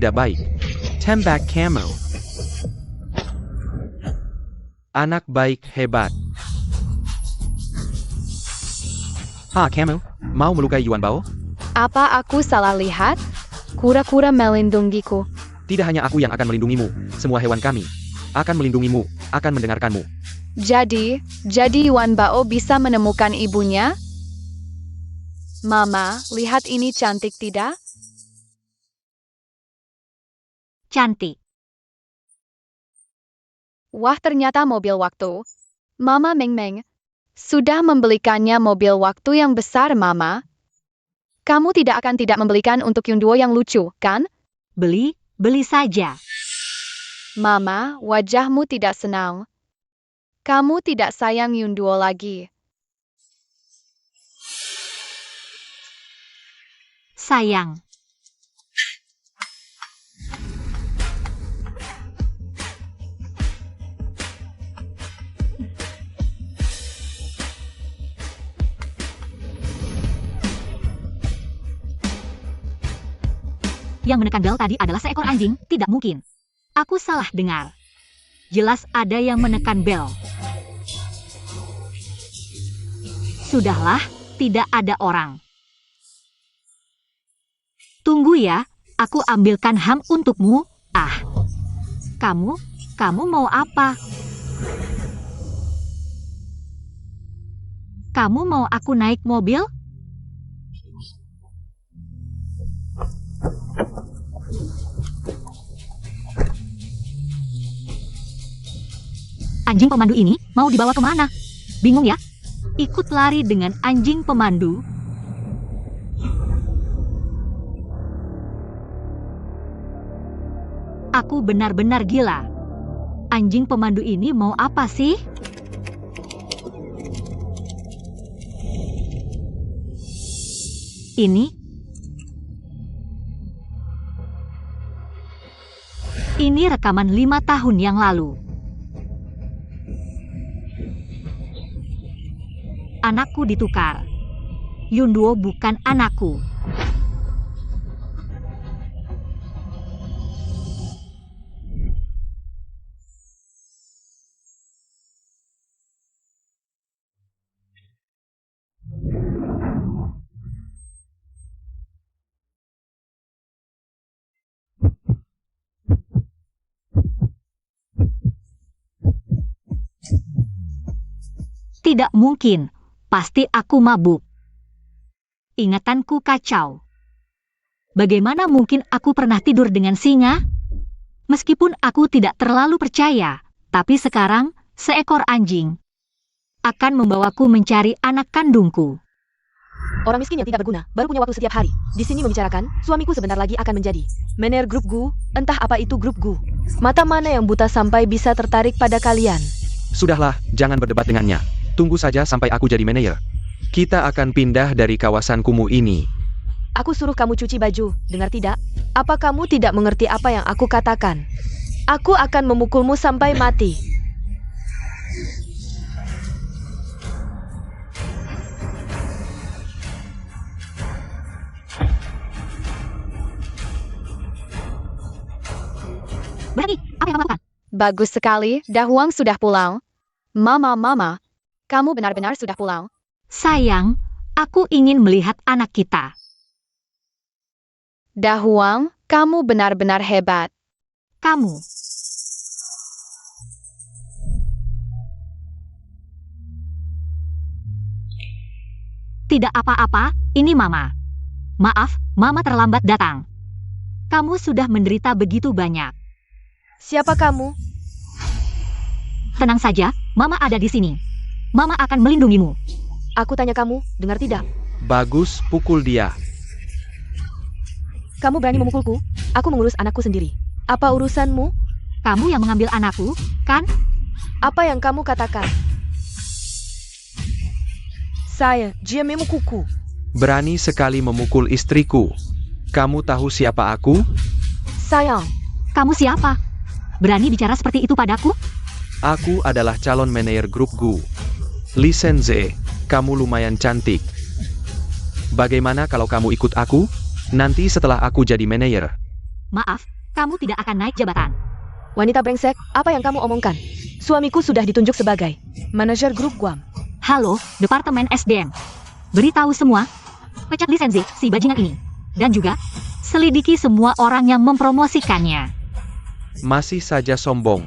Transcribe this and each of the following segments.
Tidak baik. Tembak kamu. Anak baik hebat. Kamu, mau melukai Yuan Bao? Apa aku salah lihat? Kura-kura melindungiku. Tidak hanya aku yang akan melindungimu, semua hewan kami akan melindungimu, akan mendengarkanmu. Jadi Yuan Bao bisa menemukan ibunya? Mama, lihat ini cantik tidak? Cantik. Wah, ternyata mobil waktu. Mama Meng sudah membelikannya mobil waktu yang besar, Mama. Kamu tidak membelikan untuk Yunduo yang lucu, kan? Beli saja. Mama, wajahmu tidak senang. Kamu tidak sayang Yunduo lagi. Sayang. Yang menekan bel tadi adalah seekor anjing, tidak mungkin. Aku salah dengar. Jelas ada yang menekan bel. Sudahlah, tidak ada orang. Tunggu ya, aku ambilkan ham untukmu. Kamu mau apa? Kamu mau aku naik mobil? Anjing pemandu ini mau dibawa kemana? Bingung ya? Ikut lari dengan anjing pemandu. Aku benar-benar gila. Anjing pemandu ini mau apa sih? Ini rekaman 5 tahun yang lalu. Anakku ditukar. Yunduo bukan anakku. Tidak mungkin. Pasti aku mabuk. Ingatanku kacau. Bagaimana mungkin aku pernah tidur dengan singa? Meskipun aku tidak terlalu percaya, tapi sekarang seekor anjing akan membawaku mencari anak kandungku. Orang miskin yang tidak berguna, baru punya waktu setiap hari. Di sini membicarakan, suamiku sebentar lagi akan menjadi Mener grup Gu, entah apa itu grup Gu. Mata mana yang buta sampai bisa tertarik pada kalian? Sudahlah, jangan berdebat dengannya. Tunggu saja sampai aku jadi manajer. Kita akan pindah dari kawasan kumuh ini. Aku suruh kamu cuci baju, dengar tidak? Apa kamu tidak mengerti apa yang aku katakan? Aku akan memukulmu sampai mati. Berani, apa yang kamu lakukan? Bagus sekali, Dahuang sudah pulang. Mama, kamu benar-benar sudah pulang. Sayang, aku ingin melihat anak kita. Dahuang, kamu benar-benar hebat. Kamu. Tidak apa-apa, ini Mama. Maaf, Mama terlambat datang. Kamu sudah menderita begitu banyak. Siapa kamu? Tenang saja, Mama ada di sini. Mama akan melindungimu. Aku tanya kamu, dengar tidak? Bagus, pukul dia. Kamu berani memukulku? Aku mengurus anakku sendiri. Apa urusanmu? Kamu yang mengambil anakku, kan? Apa yang kamu katakan? Saya, Jiamemu Kuku. Berani sekali memukul istriku. Kamu tahu siapa aku? Sayang. Kamu siapa? Berani bicara seperti itu padaku? Aku adalah calon manajer grup Gu. Li Senze, kamu lumayan cantik. Bagaimana kalau kamu ikut aku? Nanti setelah aku jadi manajer, Maaf, kamu tidak akan naik jabatan. Wanita brengsek, apa yang kamu omongkan? Suamiku sudah ditunjuk sebagai manajer grup Guam. Halo, Departemen SDM. Beritahu semua, pecat lisensi si bajingan ini. Dan juga, selidiki semua orang yang mempromosikannya. Masih saja sombong.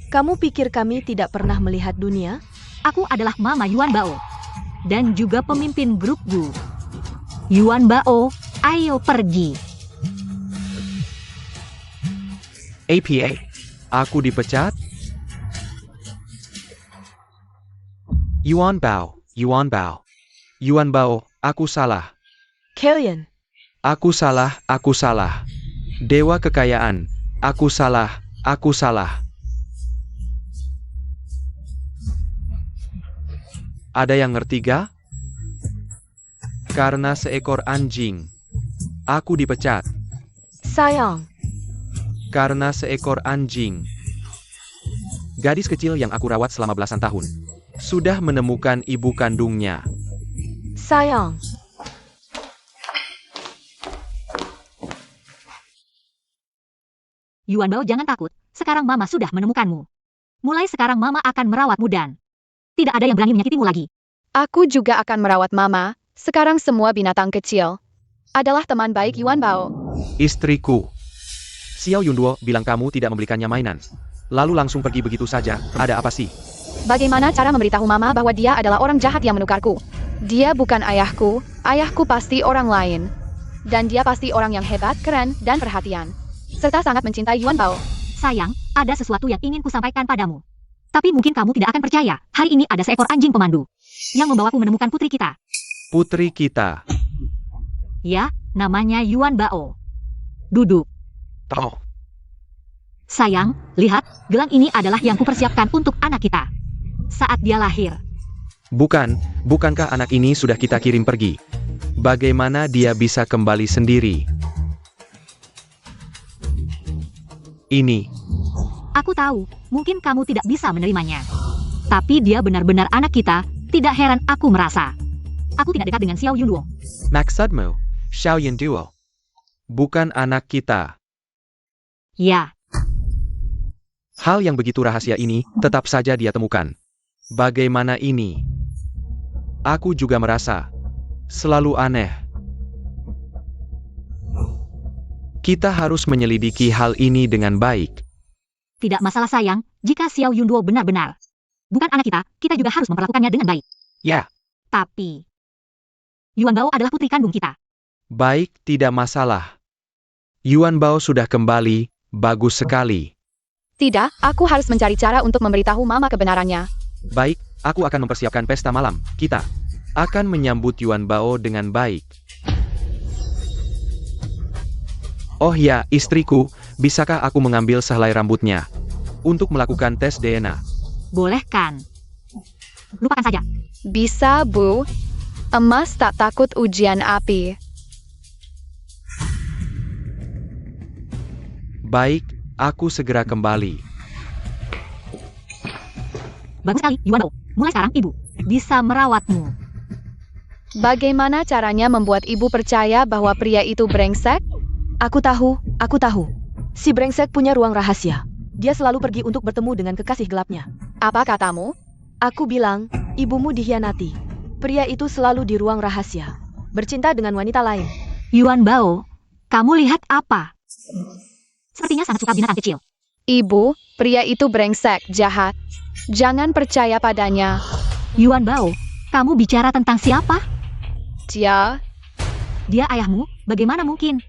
Kamu pikir kami tidak pernah melihat dunia? Aku adalah Mama Yuan Bao. Dan juga pemimpin grup Gu. Yuan Bao, ayo pergi. APA, aku dipecat? Yuan Bao, Yuan Bao. Yuan Bao, aku salah. Kellyan, Aku salah, aku salah. Dewa kekayaan, aku salah, aku salah. Ada yang ngerti gak? Karena seekor anjing. Aku dipecat. sayang. Karena seekor anjing. Gadis kecil yang aku rawat selama belasan tahun. Sudah menemukan ibu kandungnya. Sayang. Yuan Bao, jangan takut. Sekarang Mama sudah menemukanmu. Mulai sekarang Mama akan merawatmu dan tidak ada yang berani menyakitimu lagi. Aku juga akan merawat Mama. Sekarang semua binatang kecil adalah teman baik Yuan Bao. Istriku. Xiao Yunduo bilang kamu tidak membelikannya mainan. Lalu langsung pergi begitu saja. Ada apa sih? Bagaimana cara memberitahu Mama bahwa dia adalah orang jahat yang menukarku? Dia bukan ayahku. Ayahku pasti orang lain. Dan dia pasti orang yang hebat, keren, dan perhatian. Serta sangat mencintai Yuan Bao. Sayang, ada sesuatu yang ingin kusampaikan padamu. Tapi mungkin kamu tidak akan percaya. Hari ini ada seekor anjing pemandu yang membawaku menemukan putri kita. Putri kita. Ya, namanya Yuan Bao. Duduk. Toh. Sayang, lihat, gelang ini adalah yang kupersiapkan untuk anak kita saat dia lahir. Bukankah anak ini sudah kita kirim pergi? Bagaimana dia bisa kembali sendiri? Ini. Aku tahu, mungkin kamu tidak bisa menerimanya. Tapi dia benar-benar anak kita, tidak heran aku merasa. Aku tidak dekat dengan Xiao Yunduo. Maksudmu, Xiao Yunduo. Bukan anak kita. Ya, Hal yang begitu rahasia ini, tetap saja dia temukan. Bagaimana ini? Aku juga merasa selalu aneh. Kita harus menyelidiki hal ini dengan baik. tidak masalah sayang, jika Xiao Yunduo benar-benar bukan anak kita, kita juga harus memperlakukannya dengan baik. Ya, Tapi, Yuan Bao adalah putri kandung kita. baik, tidak masalah. Yuan Bao sudah kembali, bagus sekali. Tidak, aku harus mencari cara untuk memberitahu Mama kebenarannya. Baik, aku akan mempersiapkan pesta malam. Kita akan menyambut Yuan Bao dengan baik. Oh ya, istriku, bisakah aku mengambil sehelai rambutnya untuk melakukan tes DNA? Boleh kan? Lupakan saja. Bisa, Bu. Emas tak takut ujian api. Baik, aku segera kembali. Bagus sekali, Yuan Bao. Mulai sekarang ibu bisa merawatmu. Bagaimana caranya membuat ibu percaya bahwa pria itu brengsek? Aku tahu. Si brengsek punya ruang rahasia. Dia selalu pergi untuk bertemu dengan kekasih gelapnya. Apa katamu? Aku bilang, ibumu dikhianati. Pria itu selalu di ruang rahasia. Bercinta dengan wanita lain. Yuan Bao, kamu lihat apa? Sepertinya sangat suka binatang kecil. Ibu, pria itu brengsek, jahat. Jangan percaya padanya. Yuan Bao, kamu bicara tentang siapa? Dia, Dia ayahmu? Bagaimana mungkin?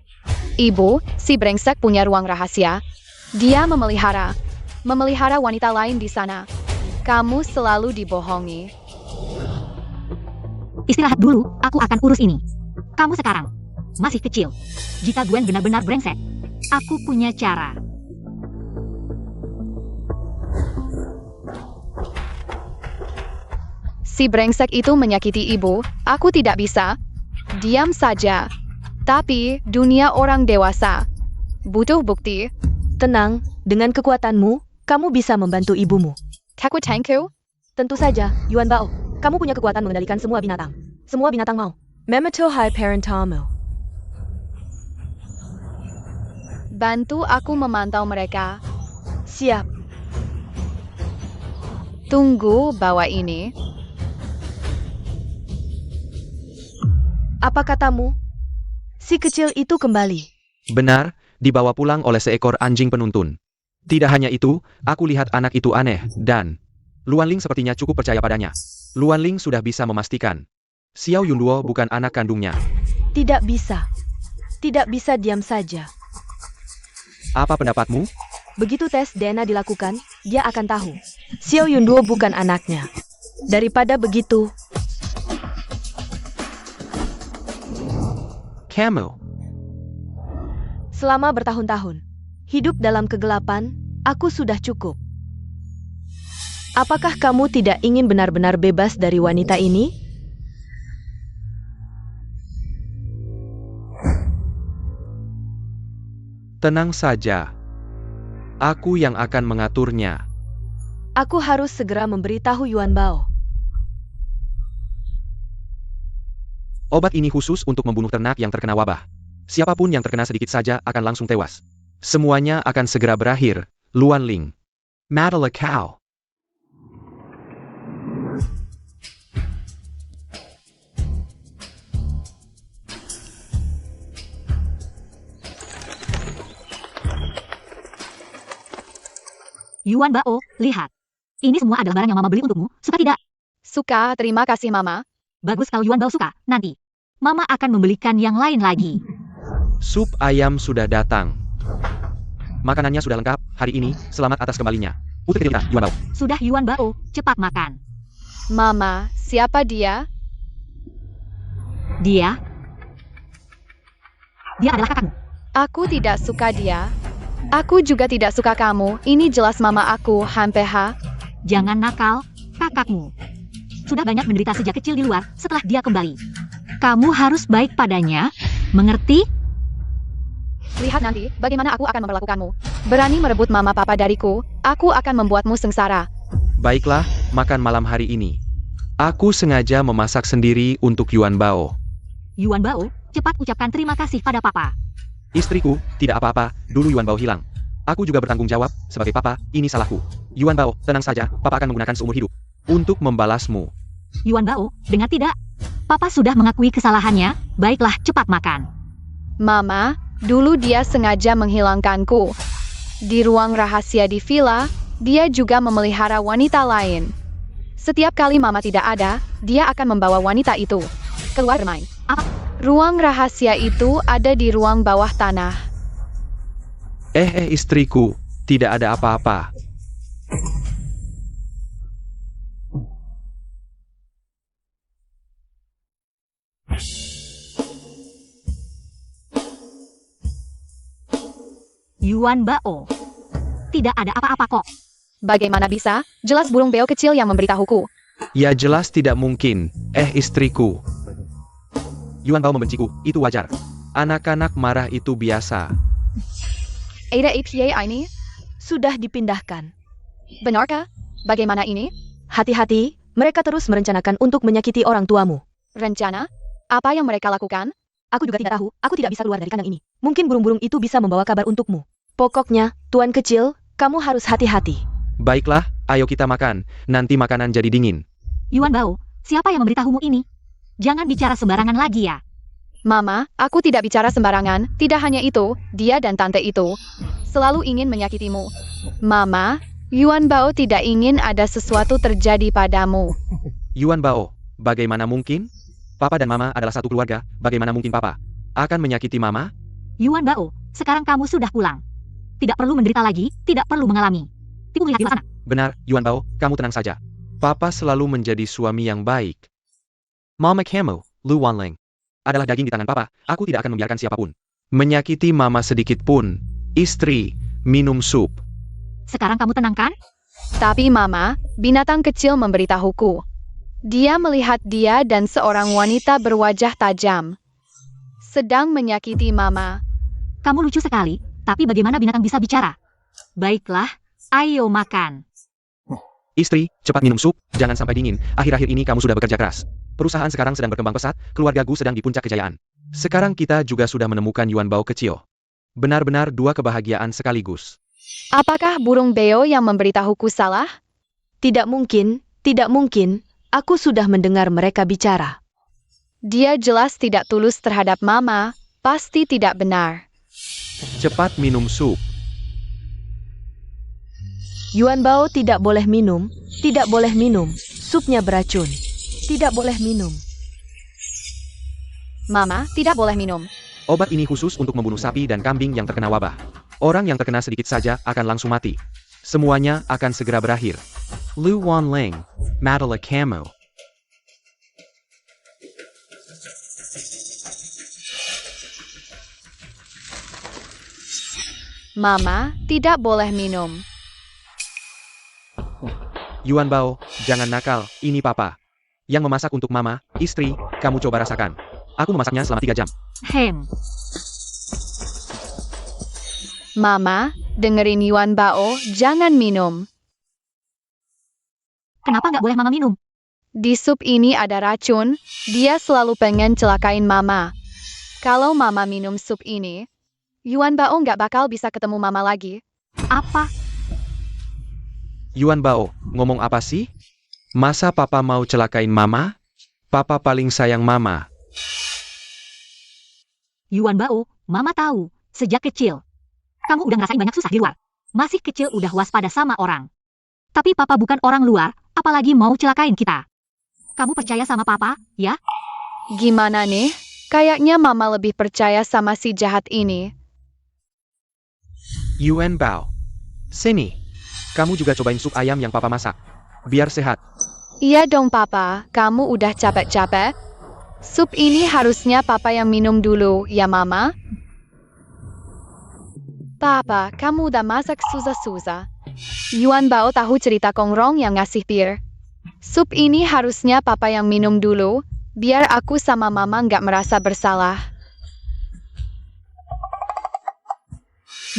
ibu, si brengsek punya ruang rahasia. Dia memelihara wanita lain di sana. Kamu selalu dibohongi. Istirahat dulu, aku akan urus ini. Kamu sekarang masih kecil. Jika Gwen benar-benar brengsek, aku punya cara. Si brengsek itu menyakiti ibu, aku tidak bisa. Diam saja. Tapi, dunia orang dewasa butuh bukti. Tenang, dengan kekuatanmu, kamu bisa membantu ibumu. Kekuatanku? Tentu saja, Yuan Bao. Kamu punya kekuatan mengendalikan semua binatang. Semua binatang mau. Memeto Hai Parentamo. Bantu aku memantau mereka. Siap. Tunggu bawa ini. Apa katamu? Si kecil itu kembali. Benar, dibawa pulang oleh seekor anjing penuntun. Tidak hanya itu, aku lihat anak itu aneh, dan Luan Ling sepertinya cukup percaya padanya. Luan Ling sudah bisa memastikan Xiao Yunduo bukan anak kandungnya. Tidak bisa. Tidak bisa diam saja. Apa pendapatmu? Begitu tes DNA dilakukan, dia akan tahu. Xiao Yunduo bukan anaknya. Daripada begitu, Camel. selama bertahun-tahun, hidup dalam kegelapan, aku sudah cukup. Apakah kamu tidak ingin benar-benar bebas dari wanita ini? Tenang saja. Aku yang akan mengaturnya. Aku harus segera memberitahu Yuan Bao. Obat ini khusus untuk membunuh ternak yang terkena wabah. Siapapun yang terkena sedikit saja akan langsung tewas. Semuanya akan segera berakhir. Luan Ling. Madala Cow. Yuan Bao, lihat. Ini semua adalah barang yang Mama beli untukmu, suka tidak? Suka, terima kasih Mama. Bagus kalau Yuan Bao suka, nanti. Mama akan membelikan yang lain lagi. Sup ayam sudah datang. Makanannya sudah lengkap, hari ini, selamat atas kembalinya. Putri kecil kita, Yuan Bao. Sudah Yuan Bao, cepat makan. Mama, siapa dia? Dia adalah kakakmu. Aku tidak suka dia. Aku juga tidak suka kamu. Ini jelas mama aku, Hampeha. Jangan nakal, kakakmu. Sudah banyak menderita sejak kecil di luar setelah dia kembali. Kamu harus baik padanya, mengerti? Lihat nanti, bagaimana aku akan memperlakukanmu. Berani merebut mama papa dariku, aku akan membuatmu sengsara. Baiklah, makan malam hari ini. Aku sengaja memasak sendiri untuk Yuan Bao. Yuan Bao, cepat ucapkan terima kasih pada papa. Istriku, tidak apa-apa, dulu Yuan Bao hilang. Aku juga bertanggung jawab, sebagai papa, ini salahku. Yuan Bao, tenang saja, papa akan menggunakan seumur hidup untuk membalasmu. Yuan Bao, dengar tidak? Papa sudah mengakui kesalahannya, baiklah cepat makan. Mama, dulu dia sengaja menghilangkanku. Di ruang rahasia di villa, dia juga memelihara wanita lain. Setiap kali mama tidak ada, dia akan membawa wanita itu keluar bermain. Apa? Ruang rahasia itu ada di ruang bawah tanah. Istriku, tidak ada apa-apa. Yuan Bao. Tidak ada apa-apa kok. Bagaimana bisa? Jelas burung beo kecil yang memberitahuku. Ya jelas tidak mungkin, istriku. Yuan Bao membenciku, itu wajar. Anak-anak marah itu biasa. Ada APA ini? Sudah dipindahkan. Benarkah? Bagaimana ini? Hati-hati, mereka terus merencanakan untuk menyakiti orang tuamu. Rencana? Apa yang mereka lakukan? Aku juga tidak tahu, aku tidak bisa keluar dari kandang ini. Mungkin burung-burung itu bisa membawa kabar untukmu. Pokoknya, Tuan Kecil, kamu harus hati-hati. Baiklah, ayo kita makan, nanti makanan jadi dingin. Yuan Bao, siapa yang memberitahumu ini? Jangan bicara sembarangan lagi ya. Mama, aku tidak bicara sembarangan. Tidak hanya itu, dia dan tante itu selalu ingin menyakitimu. Mama, Yuan Bao tidak ingin ada sesuatu terjadi padamu. Yuan Bao, bagaimana mungkin? Papa dan Mama adalah satu keluarga, bagaimana mungkin Papa akan menyakiti Mama? Yuan Bao, sekarang kamu sudah pulang. Tidak perlu menderita lagi, tidak perlu mengalami. Tipu lihat di sana. Benar, Yuan Bao, kamu tenang saja. Papa selalu menjadi suami yang baik. Mama kamu, Lu Wanling, adalah daging di tangan Papa, aku tidak akan membiarkan siapapun menyakiti Mama sedikit pun. Istri, minum sup. Sekarang kamu tenang kan? Tapi Mama, binatang kecil memberitahuku. Dia melihat dia dan seorang wanita berwajah tajam sedang menyakiti Mama. Kamu lucu sekali, tapi bagaimana binatang bisa bicara? Baiklah, ayo makan. Istri, cepat minum sup, jangan sampai dingin. Akhir-akhir ini kamu sudah bekerja keras. Perusahaan sekarang sedang berkembang pesat, keluarga Gu sedang di puncak kejayaan. Sekarang kita juga sudah menemukan Yuan Bao kecil. Benar-benar dua kebahagiaan sekaligus. Apakah burung beo yang memberitahuku salah? Tidak mungkin, tidak mungkin. Aku sudah mendengar mereka bicara. Dia jelas tidak tulus terhadap Mama, pasti tidak benar. Cepat minum sup. Yuan Bao tidak boleh minum, tidak boleh minum. Supnya beracun. Tidak boleh minum. Mama, tidak boleh minum. Obat ini khusus untuk membunuh sapi dan kambing yang terkena wabah. Orang yang terkena sedikit saja akan langsung mati. Semuanya akan segera berakhir. Lu Wanling, Madala Camo. Mama, tidak boleh minum. Yuan Bao, jangan nakal, ini papa. Yang memasak untuk mama, istri, kamu coba rasakan. Aku memasaknya selama 3 jam. Mama, dengerin Yuan Bao, jangan minum. Kenapa nggak boleh Mama minum? Di sup ini ada racun, dia selalu pengen celakain Mama. Kalau Mama minum sup ini, Yuan Bao nggak bakal bisa ketemu Mama lagi. Apa? Yuan Bao, ngomong apa sih? Masa papa mau celakain mama? Papa paling sayang mama. Yuan Bao, Mama tahu, sejak kecil. Kamu udah ngerasain banyak susah di luar. Masih kecil udah waspada sama orang. Tapi Papa bukan orang luar, apalagi mau celakain kita. Kamu percaya sama Papa, ya? Gimana nih? Kayaknya Mama lebih percaya sama si jahat ini. Yuan Bao. Sini. Kamu juga cobain sup ayam yang papa masak. Biar sehat. Iya dong Papa, kamu udah capek-capek. Sup ini harusnya Papa yang minum dulu, ya Mama? Papa, kamu udah masak susah-susah. Yuan Bao tahu cerita Kongrong yang ngasih pir. Sup ini harusnya Papa yang minum dulu, biar aku sama Mama nggak merasa bersalah.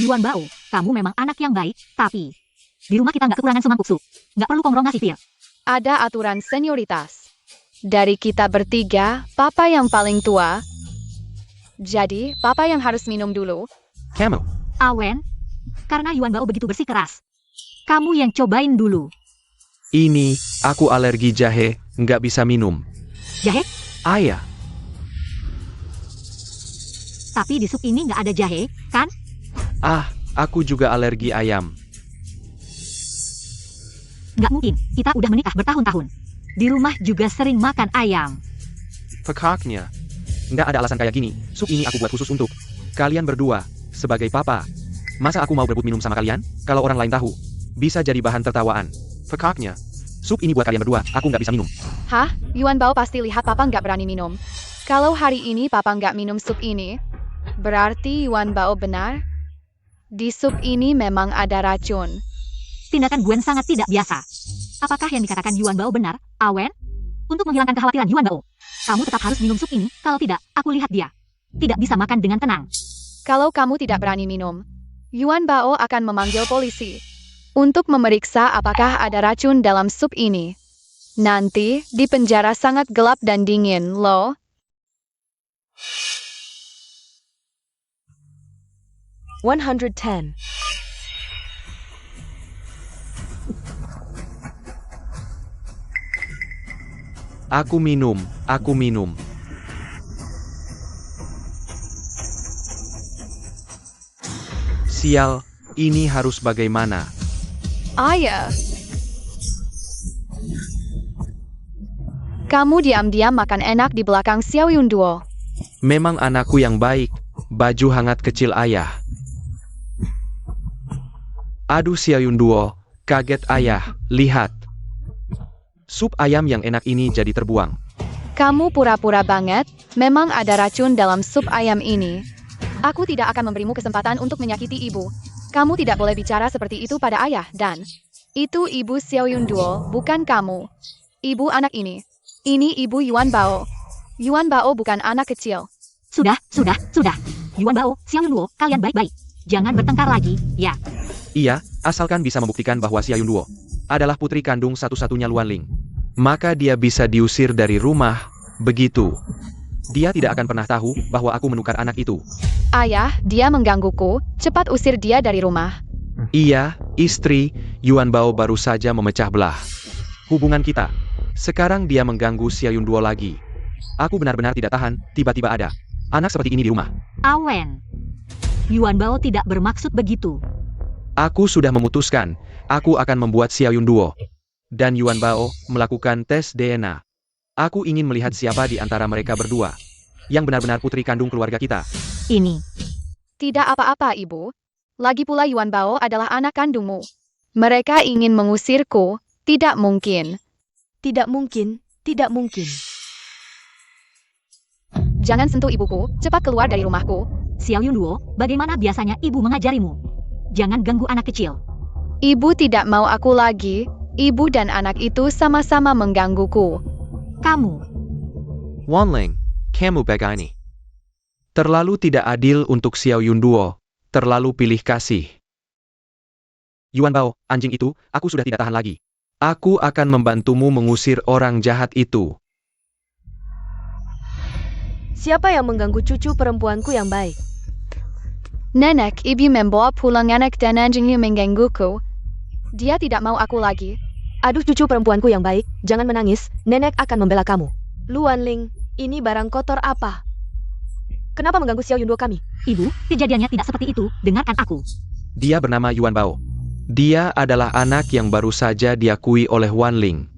Yuan Bao, kamu memang anak yang baik, tapi di rumah kita nggak kekurangan semangkuk sup. Nggak perlu Kongrong ngasih pir. Ada aturan senioritas. Dari kita bertiga, Papa yang paling tua. Jadi, Papa yang harus minum dulu. Kamu. Awen, karena Yuan Bao begitu bersikeras. Kamu yang cobain dulu. Ini, aku alergi jahe, nggak bisa minum. Jahe? Ayah. Tapi di sup ini nggak ada jahe, kan? Ah, aku juga alergi ayam. Nggak mungkin, kita udah menikah bertahun-tahun. Di rumah juga sering makan ayam. Pekaknya. Nggak ada alasan kayak gini, sup ini aku buat khusus untuk kalian berdua, sebagai papa. Masa aku mau berebut minum sama kalian? Kalau orang lain tahu, bisa jadi bahan tertawaan. Pekaknya. Sup ini buat kalian berdua, aku nggak bisa minum. Hah? Yuan Bao pasti lihat Papa nggak berani minum. Kalau hari ini Papa nggak minum sup ini, berarti Yuan Bao benar? Di sup ini memang ada racun. Tindakan Gwen sangat tidak biasa. Apakah yang dikatakan Yuan Bao benar, Awen? Untuk menghilangkan kekhawatiran Yuan Bao, kamu tetap harus minum sup ini, kalau tidak, aku lihat dia tidak bisa makan dengan tenang. Kalau kamu tidak berani minum, Yuan Bao akan memanggil polisi untuk memeriksa apakah ada racun dalam sup ini. Nanti, di penjara sangat gelap dan dingin, loh. $110. Aku minum, aku minum. Sial, ini harus bagaimana? Ayah. Kamu diam-diam makan enak di belakang Xiao Yun Duo. Memang anakku yang baik, baju hangat kecil ayah. Aduh Xiao Yun Duo, kaget ayah, lihat. Sup ayam yang enak ini jadi terbuang. Kamu pura-pura banget, memang ada racun dalam sup ayam ini. Aku tidak akan memberimu kesempatan untuk menyakiti ibu. Kamu tidak boleh bicara seperti itu pada ayah, dan itu ibu Xiao Yun Duo, bukan kamu. Ibu anak ini. Ini ibu Yuan Bao. Yuan Bao bukan anak kecil. Sudah. Yuan Bao, Xiao Yun Luo, kalian baik-baik. Jangan bertengkar lagi, ya. Iya, asalkan bisa membuktikan bahwa Xiao Yun Duo adalah putri kandung satu-satunya Luan Ling. Maka dia bisa diusir dari rumah, begitu. Dia tidak akan pernah tahu bahwa aku menukar anak itu. Ayah, dia menggangguku. Cepat usir dia dari rumah. Iya, istri, Yuan Bao baru saja memecah belah hubungan kita. Sekarang dia mengganggu Xia Yunduo lagi. Aku benar-benar tidak tahan, tiba-tiba ada anak seperti ini di rumah. Awen. Yuan Bao tidak bermaksud begitu. Aku sudah memutuskan, aku akan membuat Xia Yunduo dan Yuan Bao melakukan tes DNA. Aku ingin melihat siapa di antara mereka berdua yang benar-benar putri kandung keluarga kita. Ini. Tidak apa-apa, Ibu. Lagi pula Yuan Bao adalah anak kandungmu. Mereka ingin mengusirku. Tidak mungkin. Tidak mungkin, tidak mungkin. Jangan sentuh ibuku. Cepat keluar dari rumahku. Xiao Yunduo, bagaimana biasanya ibu mengajarimu? Jangan ganggu anak kecil. Ibu tidak mau aku lagi. Ibu dan anak itu sama-sama menggangguku. Kamu. Wanling, kamu begini. Terlalu tidak adil untuk Xiao Yunduo. Terlalu pilih kasih. Yuan Bao, anjing itu, aku sudah tidak tahan lagi. Aku akan membantumu mengusir orang jahat itu. Siapa yang mengganggu cucu perempuanku yang baik? Nenek, ibu membawa pulang anak dan anjingnya menggangguku. Dia tidak mau aku lagi. Aduh cucu perempuanku yang baik, jangan menangis, nenek akan membela kamu. Lu Wanling, ini barang kotor apa? Kenapa mengganggu Xiao Yunduo kami? Ibu, kejadiannya tidak seperti itu, dengarkan aku. Dia bernama Yuan Bao. Dia adalah anak yang baru saja diakui oleh Wanling.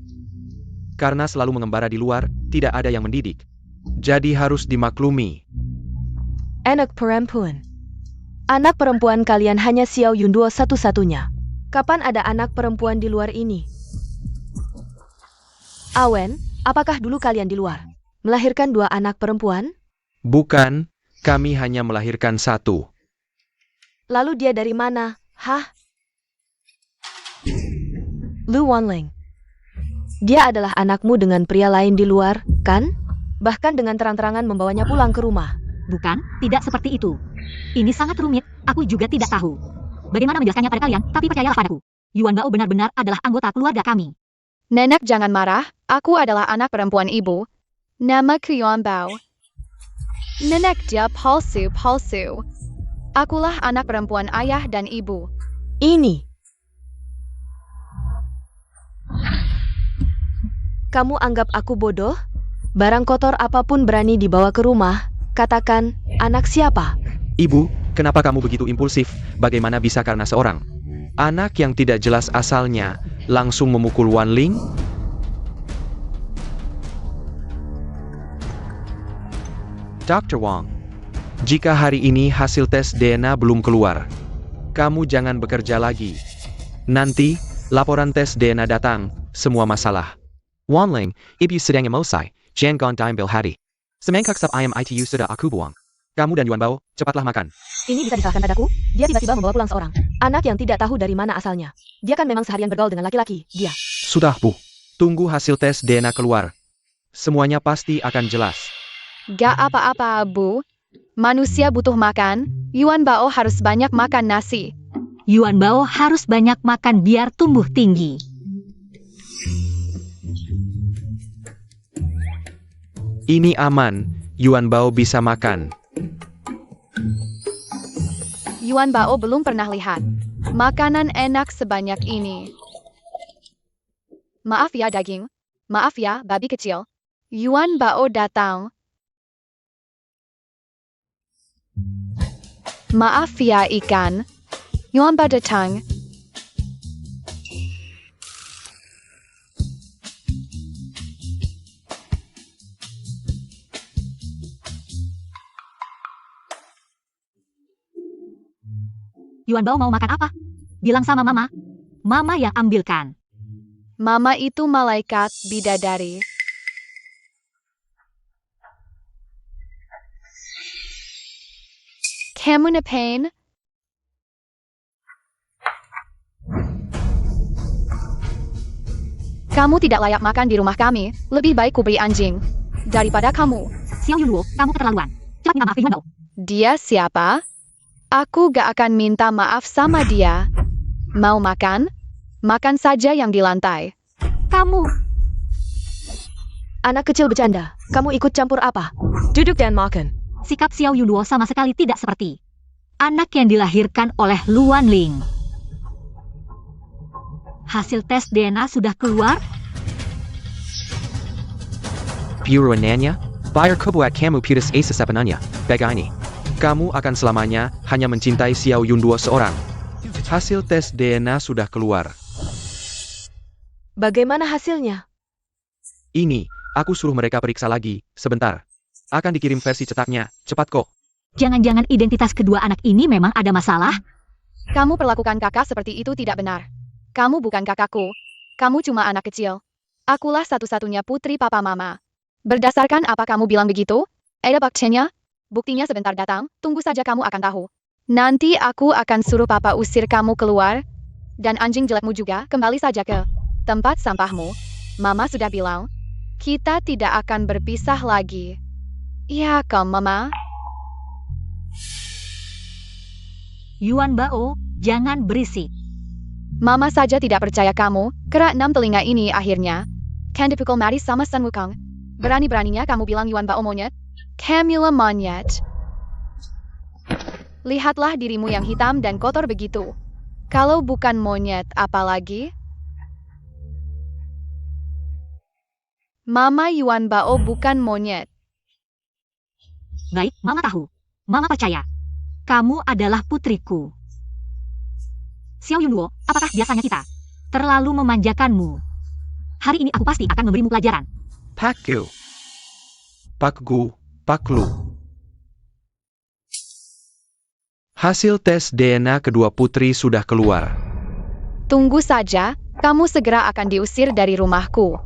Karena selalu mengembara di luar, tidak ada yang mendidik. Jadi harus dimaklumi. Anak perempuan. Anak perempuan kalian hanya Xiao Yunduo satu-satunya. Kapan ada anak perempuan di luar ini? Awen, apakah dulu kalian di luar melahirkan 2 anak perempuan? Bukan, kami hanya melahirkan 1. Lalu dia dari mana? Hah? Lu Wanling. Dia adalah anakmu dengan pria lain di luar, kan? Bahkan dengan terang-terangan membawanya pulang ke rumah. Bukan, tidak seperti itu. Ini sangat rumit, aku juga tidak tahu. Bagaimana menjelaskannya pada kalian, tapi percayalah padaku. Yuan Bao benar-benar adalah anggota keluarga kami. Nenek jangan marah, aku adalah anak perempuan ibu. Namaku Yuan Bao. Nenek dia palsu. Akulah anak perempuan ayah dan ibu. Ini. Kamu anggap aku bodoh? Barang kotor apapun berani dibawa ke rumah. Katakan, anak siapa? Ibu, kenapa kamu begitu impulsif? Bagaimana bisa karena seorang anak yang tidak jelas asalnya langsung memukul Wanling? Dr. Wang, jika hari ini hasil tes DNA belum keluar, kamu jangan bekerja lagi. Nanti, laporan tes DNA datang, semua masalah. Wanling, ibu sedang emosi, jangan diambil hari. Semangkuk sup ayam itu sudah aku buang. Kamu dan Yuan Bao, cepatlah makan. Ini bisa disalahkan padaku? Dia tiba-tiba membawa pulang seorang anak yang tidak tahu dari mana asalnya. Dia kan memang seharian bergaul dengan laki-laki. Dia. Sudah, Bu. Tunggu hasil tes DNA keluar. Semuanya pasti akan jelas. Gak apa-apa, Bu. Manusia butuh makan. Yuan Bao harus banyak makan nasi. Yuan Bao harus banyak makan biar tumbuh tinggi. Ini aman, Yuan Bao bisa makan. Yuan Bao belum pernah lihat makanan enak sebanyak ini. Maaf ya daging. Maaf ya babi kecil. Yuan Bao datang. Maaf ya ikan. Yuan Bao datang. Yuan Bao mau makan apa? Bilang sama Mama. Mama yang ambilkan. Mama itu malaikat bidadari. Kamu ngapain? Kamu tidak layak makan di rumah kami. Lebih baik ku beri anjing daripada kamu. Xiao Yunduo, kamu keterlaluan. Cepat minta maaf ke Yuan Bao. Dia siapa? Aku gak akan minta maaf sama dia. Mau makan? Makan saja yang di lantai. Kamu. Anak kecil bercanda. Kamu ikut campur apa? Duduk dan makan. Sikap Xiao Yunduo sama sekali tidak seperti anak yang dilahirkan oleh Luan Ling. Hasil tes DNA sudah keluar. Piruananya, bayar kebuat kamu putus asa sepenuhnya, begini. Kamu akan selamanya hanya mencintai Xiao Yunduo seorang. Hasil tes DNA sudah keluar. Bagaimana hasilnya? Ini, aku suruh mereka periksa lagi, sebentar. Akan dikirim versi cetaknya, cepat kok. Jangan-jangan identitas kedua anak ini memang ada masalah? Kamu perlakukan kakak seperti itu tidak benar. Kamu bukan kakakku. Kamu cuma anak kecil. Akulah satu-satunya putri papa mama. Berdasarkan apa kamu bilang begitu? Ada buktinya? Buktinya sebentar datang, tunggu saja kamu akan tahu. Nanti aku akan suruh papa usir kamu keluar. Dan anjing jelekmu juga kembali saja ke tempat sampahmu. Mama sudah bilang, kita tidak akan berpisah lagi. Ya kan, Mama? Yuan Bao, jangan berisik. Mama saja tidak percaya kamu, kerak 6 telinga ini akhirnya. Kan dipukul mati sama Sun Wukong. Berani-beraninya kamu bilang Yuan Bao monyet? Camilla monyet. Lihatlah dirimu yang hitam dan kotor begitu. Kalau bukan monyet, apa lagi? Mama Yuan Bao bukan monyet. Baik, Mama tahu. Mama percaya. Kamu adalah putriku. Xiao Yunduo, apakah biasanya kita terlalu memanjakanmu? Hari ini aku pasti akan memberimu pelajaran. Pakku. Pakgu, Paklu. Hasil tes DNA kedua putri sudah keluar. Tunggu saja, kamu segera akan diusir dari rumahku.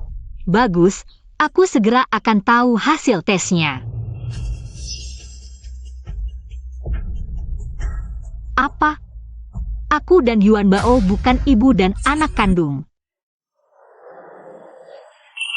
Bagus, aku segera akan tahu hasil tesnya. Apa? Aku dan Yuan Bao bukan ibu dan anak kandung.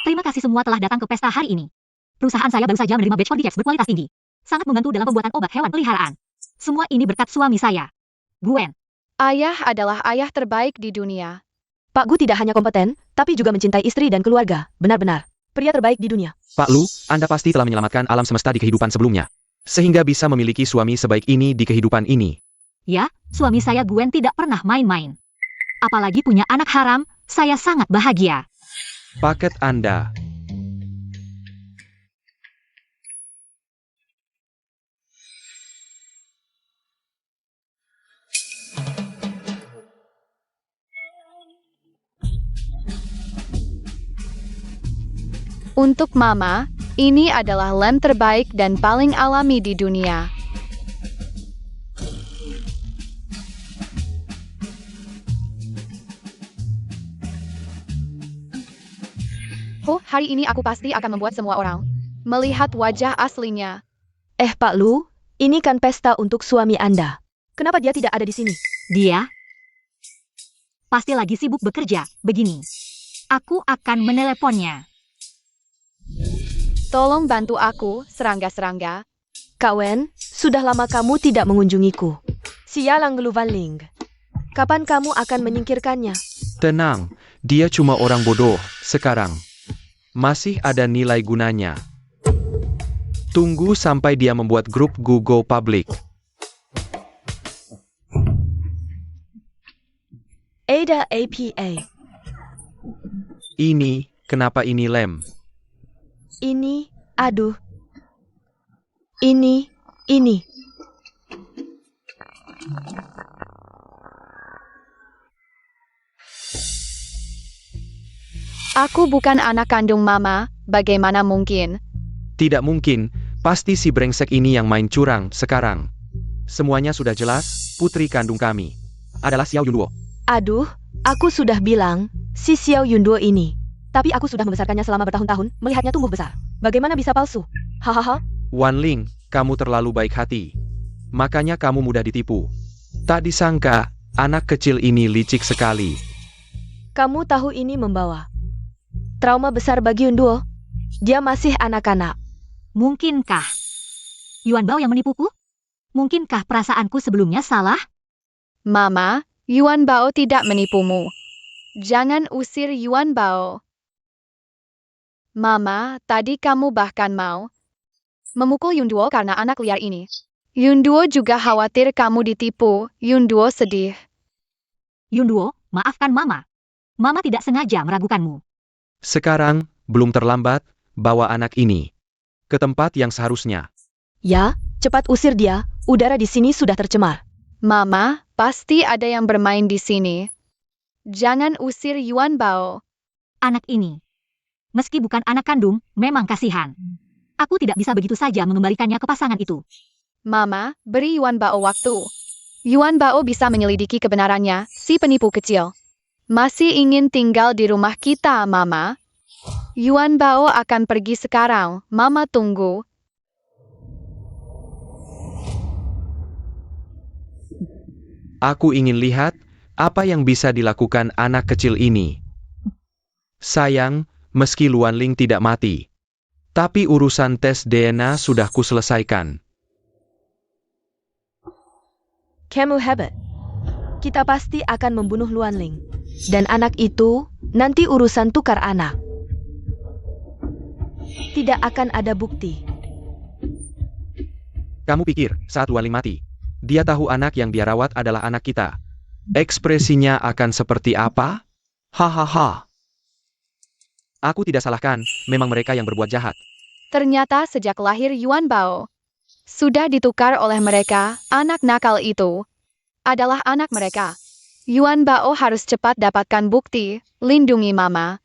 Terima kasih semua telah datang ke pesta hari ini. Perusahaan saya baru saja menerima batch 4DX berkualitas tinggi. Sangat membantu dalam pembuatan obat hewan peliharaan. Semua ini berkat suami saya, Gwen. Ayah adalah ayah terbaik di dunia. Pak Gu tidak hanya kompeten, tapi juga mencintai istri dan keluarga. Benar-benar. Pria terbaik di dunia. Pak Lu, Anda pasti telah menyelamatkan alam semesta di kehidupan sebelumnya. Sehingga bisa memiliki suami sebaik ini di kehidupan ini. Ya, suami saya Gwen tidak pernah main-main. Apalagi punya anak haram, saya sangat bahagia. Paket Anda. Untuk Mama, ini adalah lem terbaik dan paling alami di dunia. Oh, hari ini aku pasti akan membuat semua orang melihat wajah aslinya. Pak Lu, ini kan pesta untuk suami Anda. Kenapa dia tidak ada di sini? Dia pasti lagi sibuk bekerja. Begini, aku akan meneleponnya. Tolong bantu aku, serangga-serangga. Kak Wen, sudah lama kamu tidak mengunjungiku. Sialang Luan Ling. Kapan kamu akan menyingkirkannya? Tenang, dia cuma orang bodoh, sekarang. Masih ada nilai gunanya. Tunggu sampai dia membuat grup Google public. Ada APA. Ini, kenapa ini lem? Ini, aduh. Ini. Aku bukan anak kandung Mama, bagaimana mungkin? Tidak mungkin, pasti si brengsek ini yang main curang sekarang. Semuanya sudah jelas, putri kandung kami adalah Xiao Yunduo. Aduh, aku sudah bilang, si Xiao Yunduo ini. Tapi aku sudah membesarkannya selama bertahun-tahun, melihatnya tumbuh besar. Bagaimana bisa palsu? Hahaha. Wan Ling, kamu terlalu baik hati. Makanya kamu mudah ditipu. Tak disangka, anak kecil ini licik sekali. Kamu tahu ini membawa trauma besar bagi Yunduo. Dia masih anak-anak. Mungkinkah Yuan Bao yang menipuku? Mungkinkah perasaanku sebelumnya salah? Mama, Yuan Bao tidak menipumu. Jangan usir Yuan Bao. Mama, tadi kamu bahkan mau memukul Yunduo karena anak liar ini. Yunduo juga khawatir kamu ditipu. Yunduo sedih. Yunduo, maafkan Mama. Mama tidak sengaja meragukanmu. Sekarang, belum terlambat, bawa anak ini ke tempat yang seharusnya. Ya, cepat usir dia, udara di sini sudah tercemar. Mama, pasti ada yang bermain di sini. Jangan usir Yuan Bao. Anak ini. Meski bukan anak kandung, memang kasihan. Aku tidak bisa begitu saja mengembalikannya ke pasangan itu. Mama, beri Yuan Bao waktu. Yuan Bao bisa menyelidiki kebenarannya, si penipu kecil. Masih ingin tinggal di rumah kita, Mama? Yuan Bao akan pergi sekarang, Mama tunggu. Aku ingin lihat apa yang bisa dilakukan anak kecil ini. Sayang, meski Luan Ling tidak mati. Tapi urusan tes DNA sudah kuselesaikan. Kamu hebat. Kita pasti akan membunuh Luan Ling. Dan anak itu, nanti urusan tukar anak. Tidak akan ada bukti. Kamu pikir, saat Luan Ling mati, dia tahu anak yang dia rawat adalah anak kita. Ekspresinya akan seperti apa? Hahaha. Aku tidak salahkan, memang mereka yang berbuat jahat. Ternyata sejak lahir Yuan Bao sudah ditukar oleh mereka, anak nakal itu adalah anak mereka. Yuan Bao harus cepat dapatkan bukti, lindungi Mama.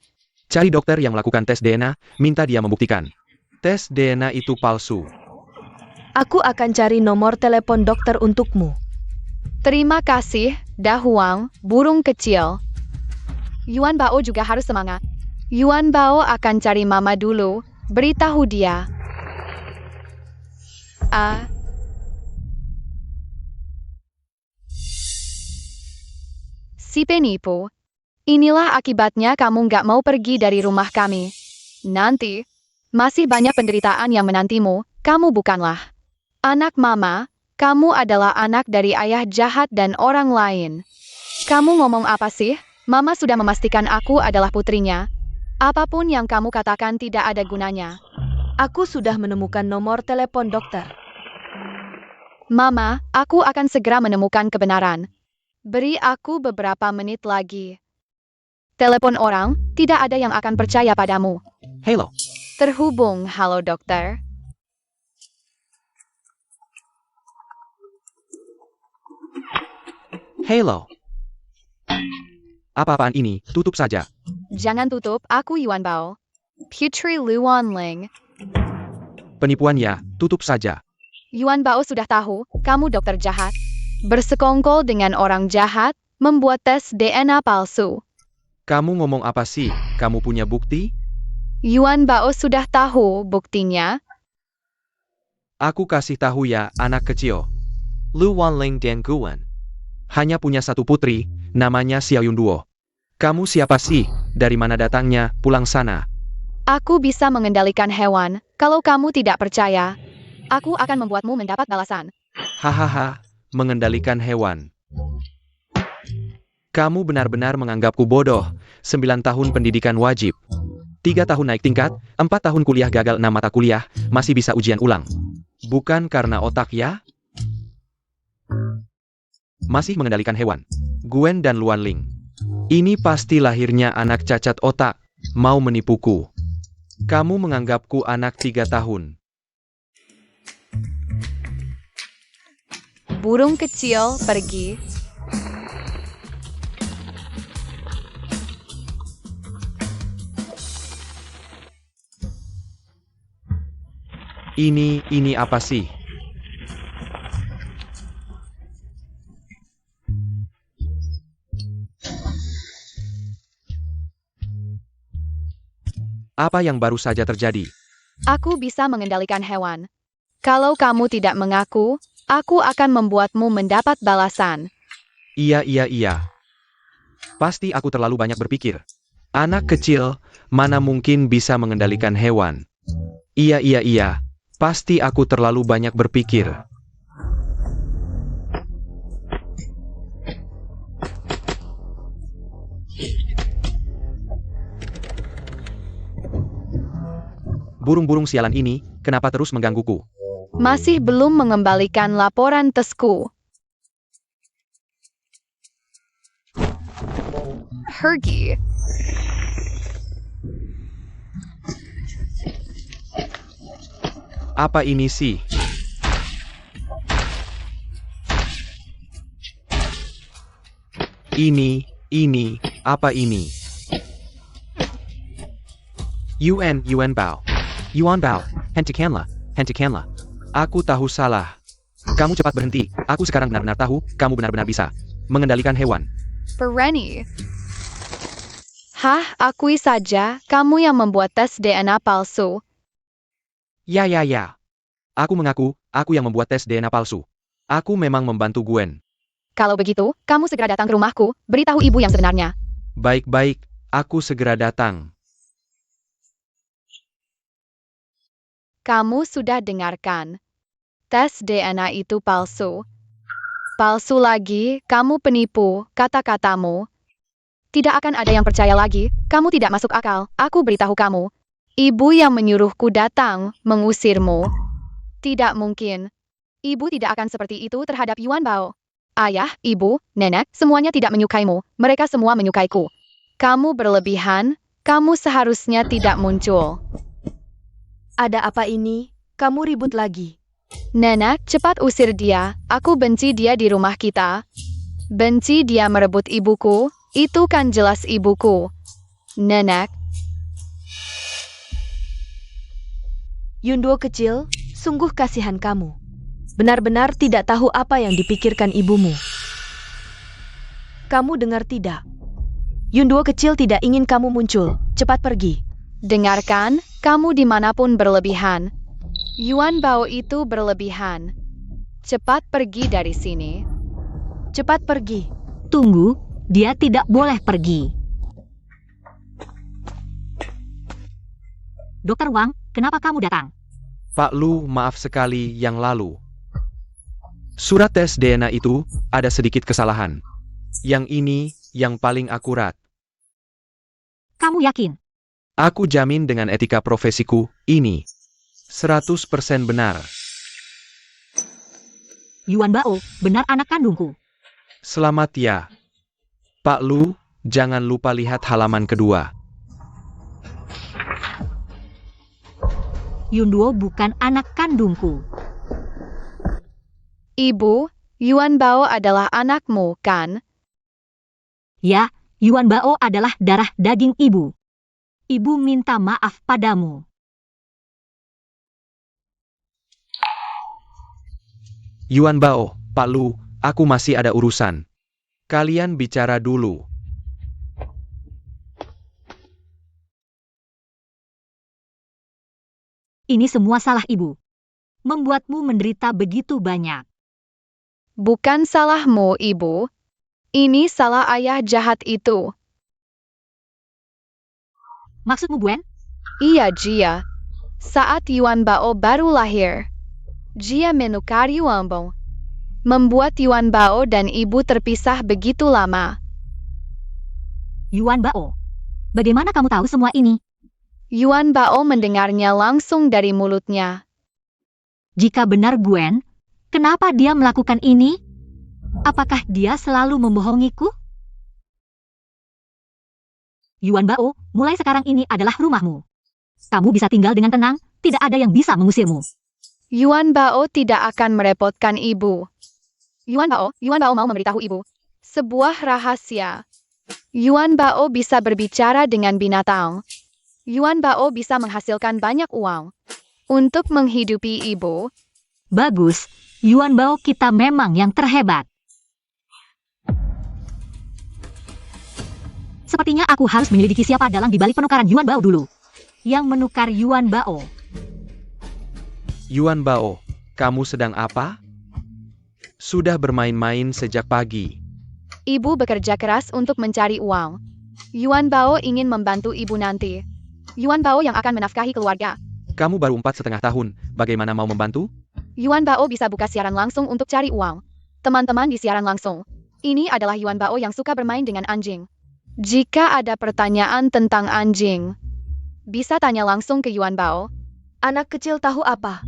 Cari dokter yang melakukan tes DNA, minta dia membuktikan. Tes DNA itu palsu. Aku akan cari nomor telepon dokter untukmu. Terima kasih, Dahuang, burung kecil. Yuan Bao juga harus semangat. Yuan Bao akan cari Mama dulu, beritahu dia. Si penipu. Inilah akibatnya kamu nggak mau pergi dari rumah kami. Nanti, masih banyak penderitaan yang menantimu, kamu bukanlah anak Mama, kamu adalah anak dari ayah jahat dan orang lain. Kamu ngomong apa sih? Mama sudah memastikan aku adalah putrinya. Apapun yang kamu katakan tidak ada gunanya. Aku sudah menemukan nomor telepon dokter. Mama, aku akan segera menemukan kebenaran. Beri aku beberapa menit lagi. Telepon orang, tidak ada yang akan percaya padamu. Halo. Terhubung, halo dokter. Halo. Apa-apaan ini, tutup saja. Jangan tutup, aku Yuan Bao. Putri Luan Ling. Penipuan ya, tutup saja. Yuan Bao sudah tahu, kamu dokter jahat. Bersekongkol dengan orang jahat, membuat tes DNA palsu. Kamu ngomong apa sih? Kamu punya bukti? Yuan Bao sudah tahu buktinya. Aku kasih tahu ya, anak kecil. Lu Wanling dan Guan hanya punya satu putri, namanya Xiao Yunduo. Kamu siapa sih? Dari mana datangnya? Pulang sana. Aku bisa mengendalikan hewan. Kalau kamu tidak percaya, aku akan membuatmu mendapat balasan. Hahaha, mengendalikan hewan. Kamu benar-benar menganggapku bodoh. 9 tahun pendidikan wajib. 3 tahun naik tingkat, 4 tahun kuliah gagal 6 mata kuliah, masih bisa ujian ulang. Bukan karena otak ya? Masih mengendalikan hewan. Gwen dan Luan Ling. Ini pasti lahirnya anak cacat otak, mau menipuku. Kamu menganggapku anak 3 tahun. Burung kecil pergi. Ini apa sih? Apa yang baru saja terjadi? Aku bisa mengendalikan hewan. Kalau kamu tidak mengaku, aku akan membuatmu mendapat balasan. Iya. Pasti aku terlalu banyak berpikir. Anak kecil, mana mungkin bisa mengendalikan hewan? Iya. Pasti aku terlalu banyak berpikir. Burung-burung sialan ini, kenapa terus menggangguku? Masih belum mengembalikan laporan tesku. Pergi. Apa ini sih? Apa ini? Yuan Bao. Hentikanlah. Aku tahu salah. Kamu cepat berhenti, aku sekarang benar-benar tahu, kamu benar-benar bisa mengendalikan hewan. Berani. Hah, akui saja, kamu yang membuat tes DNA palsu. Ya. Aku mengaku, aku yang membuat tes DNA palsu. Aku memang membantu Gwen. Kalau begitu, kamu segera datang ke rumahku, beritahu ibu yang sebenarnya. Baik, aku segera datang. Kamu sudah dengarkan. Tes DNA itu palsu. Palsu lagi, kamu penipu, kata-katamu. Tidak akan ada yang percaya lagi, kamu tidak masuk akal, aku beritahu kamu. Ibu yang menyuruhku datang, mengusirmu. Tidak mungkin. Ibu tidak akan seperti itu terhadap Yuan Bao. Ayah, ibu, nenek, semuanya tidak menyukaimu, mereka semua menyukaiku. Kamu berlebihan, kamu seharusnya tidak muncul. Ada apa ini? Kamu ribut lagi. Nenek, cepat usir dia, aku benci dia di rumah kita. Benci dia merebut ibuku, itu kan jelas ibuku. Nenek. Yunduo kecil, sungguh kasihan kamu. Benar-benar tidak tahu apa yang dipikirkan ibumu. Kamu dengar tidak? Yunduo kecil tidak ingin kamu muncul. Cepat pergi. Dengarkan, kamu dimanapun berlebihan. Yuan Bao itu berlebihan. Cepat pergi dari sini. Cepat pergi. Tunggu, dia tidak boleh pergi. Dokter Wang, kenapa kamu datang? Pak Lu, maaf sekali yang lalu. Surat tes DNA itu, ada sedikit kesalahan. Yang ini, yang paling akurat. Kamu yakin? Aku jamin dengan etika profesiku, ini 100% benar. Yuan Bao, benar anak kandungku. Selamat ya. Pak Lu, jangan lupa lihat halaman kedua. Yunduo bukan anak kandungku. Ibu, Yuan Bao adalah anakmu, kan? Ya, Yuan Bao adalah darah daging ibu. Ibu minta maaf padamu. Yuan Bao, Pak Lu, aku masih ada urusan. Kalian bicara dulu. Ini semua salah ibu. Membuatmu menderita begitu banyak. Bukan salahmu, ibu. Ini salah ayah jahat itu. Maksudmu Gwen? Iya, Jia. Saat Yuan Bao baru lahir, Jia menukar Yuan Bao. Membuat Yuan Bao dan ibu terpisah begitu lama. Yuan Bao. Bagaimana kamu tahu semua ini? Yuan Bao mendengarnya langsung dari mulutnya. Jika benar Gwen, kenapa dia melakukan ini? Apakah dia selalu membohongiku? Yuan Bao, mulai sekarang ini adalah rumahmu. Kamu bisa tinggal dengan tenang, tidak ada yang bisa mengusirmu. Yuan Bao tidak akan merepotkan ibu. Yuan Bao mau memberitahu ibu sebuah rahasia. Yuan Bao bisa berbicara dengan binatang. Yuan Bao bisa menghasilkan banyak uang untuk menghidupi ibu. Bagus, Yuan Bao kita memang yang terhebat. Sepertinya aku harus menyelidiki siapa dalang di balik penukaran Yuan Bao dulu. Yang menukar Yuan Bao. Yuan Bao, kamu sedang apa? Sudah bermain-main sejak pagi. Ibu bekerja keras untuk mencari uang. Yuan Bao ingin membantu ibu nanti. Yuan Bao yang akan menafkahi keluarga. Kamu baru 4,5 tahun, bagaimana mau membantu? Yuan Bao bisa buka siaran langsung untuk cari uang. Teman-teman di siaran langsung. Ini adalah Yuan Bao yang suka bermain dengan anjing. Jika ada pertanyaan tentang anjing, bisa tanya langsung ke Yuan Bao. Anak kecil tahu apa?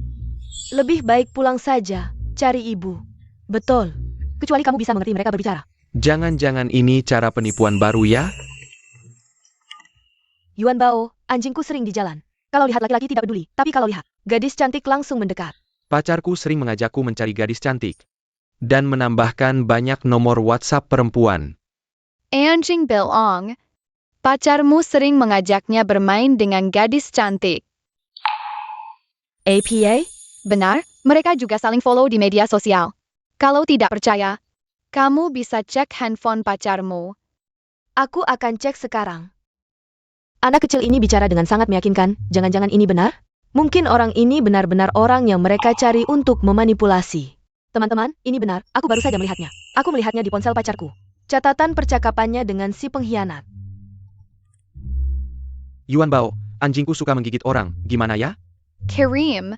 Lebih baik pulang saja, cari ibu. Betul. Kecuali kamu bisa mengerti mereka berbicara. Jangan-jangan ini cara penipuan baru ya? Yuan Bao, anjingku sering di jalan. Kalau lihat laki-laki tidak peduli, tapi kalau lihat gadis cantik langsung mendekat. Pacarku sering mengajakku mencari gadis cantik. Dan menambahkan banyak nomor WhatsApp perempuan. Anjing Belong. Pacarmu sering mengajaknya bermain dengan gadis cantik. APA? Benar, mereka juga saling follow di media sosial. Kalau tidak percaya, kamu bisa cek handphone pacarmu. Aku akan cek sekarang. Anak kecil ini bicara dengan sangat meyakinkan, jangan-jangan ini benar? Mungkin orang ini benar-benar orang yang mereka cari untuk memanipulasi. Teman-teman, ini benar, aku baru saja melihatnya. Aku melihatnya di ponsel pacarku. Catatan percakapannya dengan si pengkhianat. Yuan Bao, anjingku suka menggigit orang, gimana ya? Karim,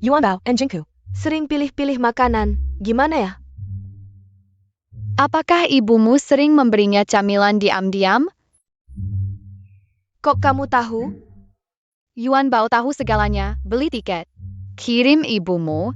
Yuan Bao, anjingku. Sering pilih-pilih makanan, gimana ya? apakah ibumu sering memberinya camilan diam-diam? Kok kamu tahu? Yuan Bao tahu segalanya, beli tiket. Kirim ibumu.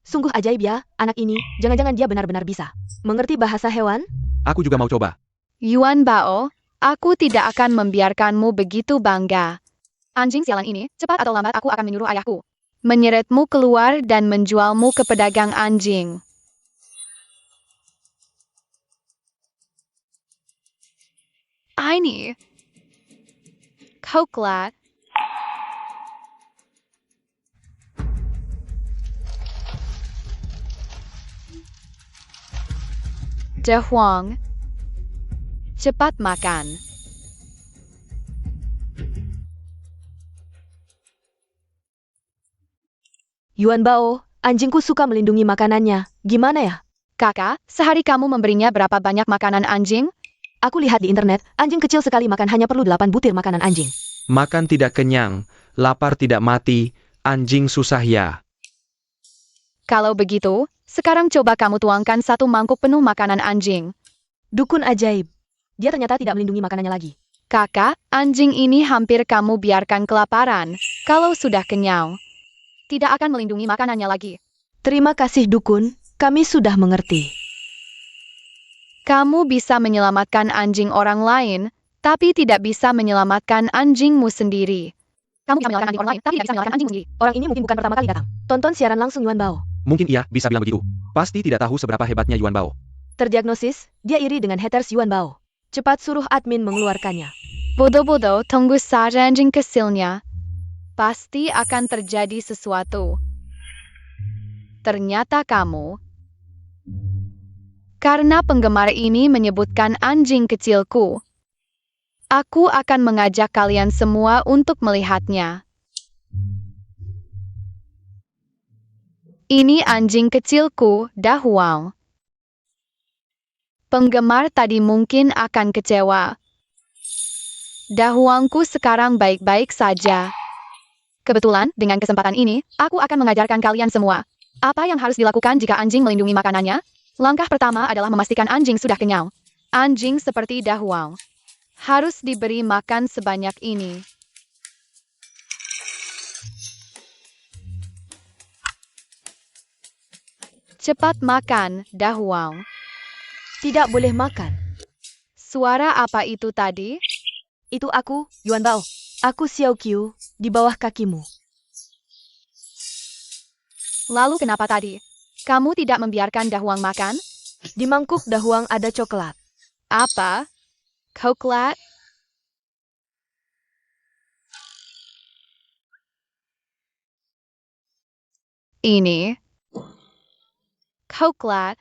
Sungguh ajaib ya, anak ini. Jangan-jangan dia benar-benar bisa mengerti bahasa hewan? Aku juga mau coba. Yuan Bao, aku tidak akan membiarkanmu begitu bangga. Anjing sialan ini, cepat atau lambat aku akan menyuruh ayahku menyeretmu keluar dan menjualmu ke pedagang anjing. Ini Koklat. De Huang. Cepat makan. Yuan Bao, anjingku suka melindungi makanannya. Gimana ya? Kakak, sehari kamu memberinya berapa banyak makanan anjing? Aku lihat di internet, anjing kecil sekali makan hanya perlu 8 butir makanan anjing. Makan tidak kenyang, lapar tidak mati, anjing susah ya. Kalau begitu, sekarang coba kamu tuangkan 1 mangkuk penuh makanan anjing. Dukun ajaib. Dia ternyata tidak melindungi makanannya lagi. Kakak, anjing ini hampir kamu biarkan kelaparan. Kalau sudah kenyang, tidak akan melindungi makanannya lagi. Terima kasih dukun, kami sudah mengerti. Kamu bisa menyelamatkan anjing orang lain, tapi tidak bisa menyelamatkan anjingmu sendiri. Kamu bisa menyelamatkan anjing orang lain, tapi tidak bisa menyelamatkan anjingmu sendiri. Orang ini mungkin bukan pertama kali datang. Tonton siaran langsung Yuan Bao. Mungkin ia bisa bilang begitu. Pasti tidak tahu seberapa hebatnya Yuan Bao. Terdiagnosis, dia iri dengan haters Yuan Bao. Cepat suruh admin mengeluarkannya. Bodoh-bodoh tunggu saja anjing kecilnya. Pasti akan terjadi sesuatu. Ternyata kamu. Karena penggemar ini menyebutkan anjing kecilku. Aku akan mengajak kalian semua untuk melihatnya. Ini anjing kecilku, Da Huang. Penggemar tadi mungkin akan kecewa. Da Huangku sekarang baik-baik saja. Kebetulan, dengan kesempatan ini, aku akan mengajarkan kalian semua. Apa yang harus dilakukan jika anjing melindungi makanannya? Langkah pertama adalah memastikan anjing sudah kenyang. Anjing seperti Da Huang harus diberi makan sebanyak ini. Cepat makan, Da Huang. Tidak boleh makan. Suara apa itu tadi? Itu aku, Yuan Bao. Aku Xiao Qiu, di bawah kakimu. Lalu kenapa tadi? Kamu tidak membiarkan Da Huang makan? Di mangkuk Da Huang ada coklat. Apa? Coklat? Ini coklat.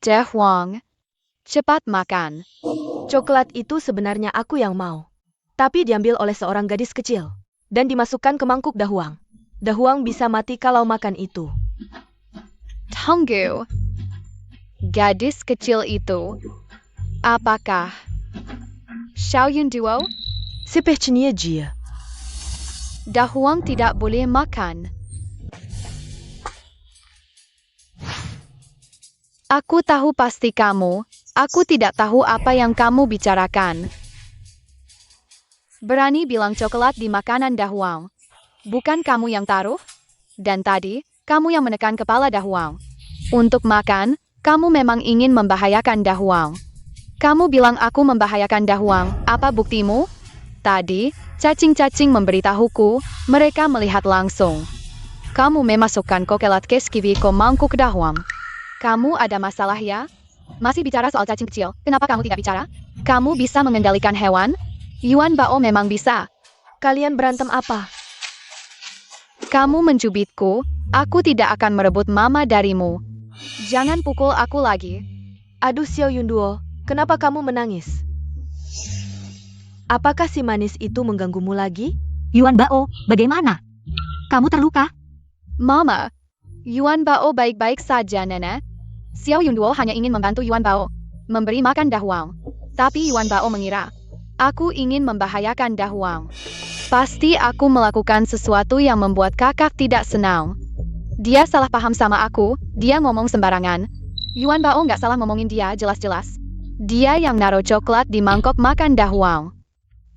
Da Huang, cepat makan. Coklat itu sebenarnya aku yang mau. Tapi diambil oleh seorang gadis kecil. Dan dimasukkan ke mangkuk Da Huang. Da Huang bisa mati kalau makan itu. Tunggu. Gadis kecil itu. Apakah Xiaoyun Duo? Sepechnya Jia. Da Huang tidak boleh makan. Aku tahu pasti kamu. Aku tidak tahu apa yang kamu bicarakan. Berani bilang coklat di makanan Dahuang. Bukan kamu yang taruh? Dan tadi, kamu yang menekan kepala Dahuang. Untuk makan, kamu memang ingin membahayakan Dahuang. Kamu bilang aku membahayakan Dahuang. Apa buktimu? Tadi, cacing-cacing memberitahuku, mereka melihat langsung. Kamu memasukkan kokelat keskiwi ke mangkuk Dahuang. Kamu ada masalah ya? Masih bicara soal cacing kecil, kenapa kamu tidak bicara? Kamu bisa mengendalikan hewan? Yuan Bao memang bisa. Kalian berantem apa? Kamu mencubitku, aku tidak akan merebut mama darimu. Jangan pukul aku lagi. Aduh Xiao Yunduo, kenapa kamu menangis? Apakah si manis itu mengganggumu lagi? Yuan Bao, bagaimana? Kamu terluka? Mama, Yuan Bao baik-baik saja, Nenek. Xiao Yunduo hanya ingin membantu Yuan Bao, memberi makan Dahuang. Tapi Yuan Bao mengira, aku ingin membahayakan Dahuang. Pasti aku melakukan sesuatu yang membuat kakak tidak senang. Dia salah paham sama aku, dia ngomong sembarangan. Yuan Bao nggak salah ngomongin dia jelas-jelas. Dia yang naruh coklat di mangkok makan Dahuang.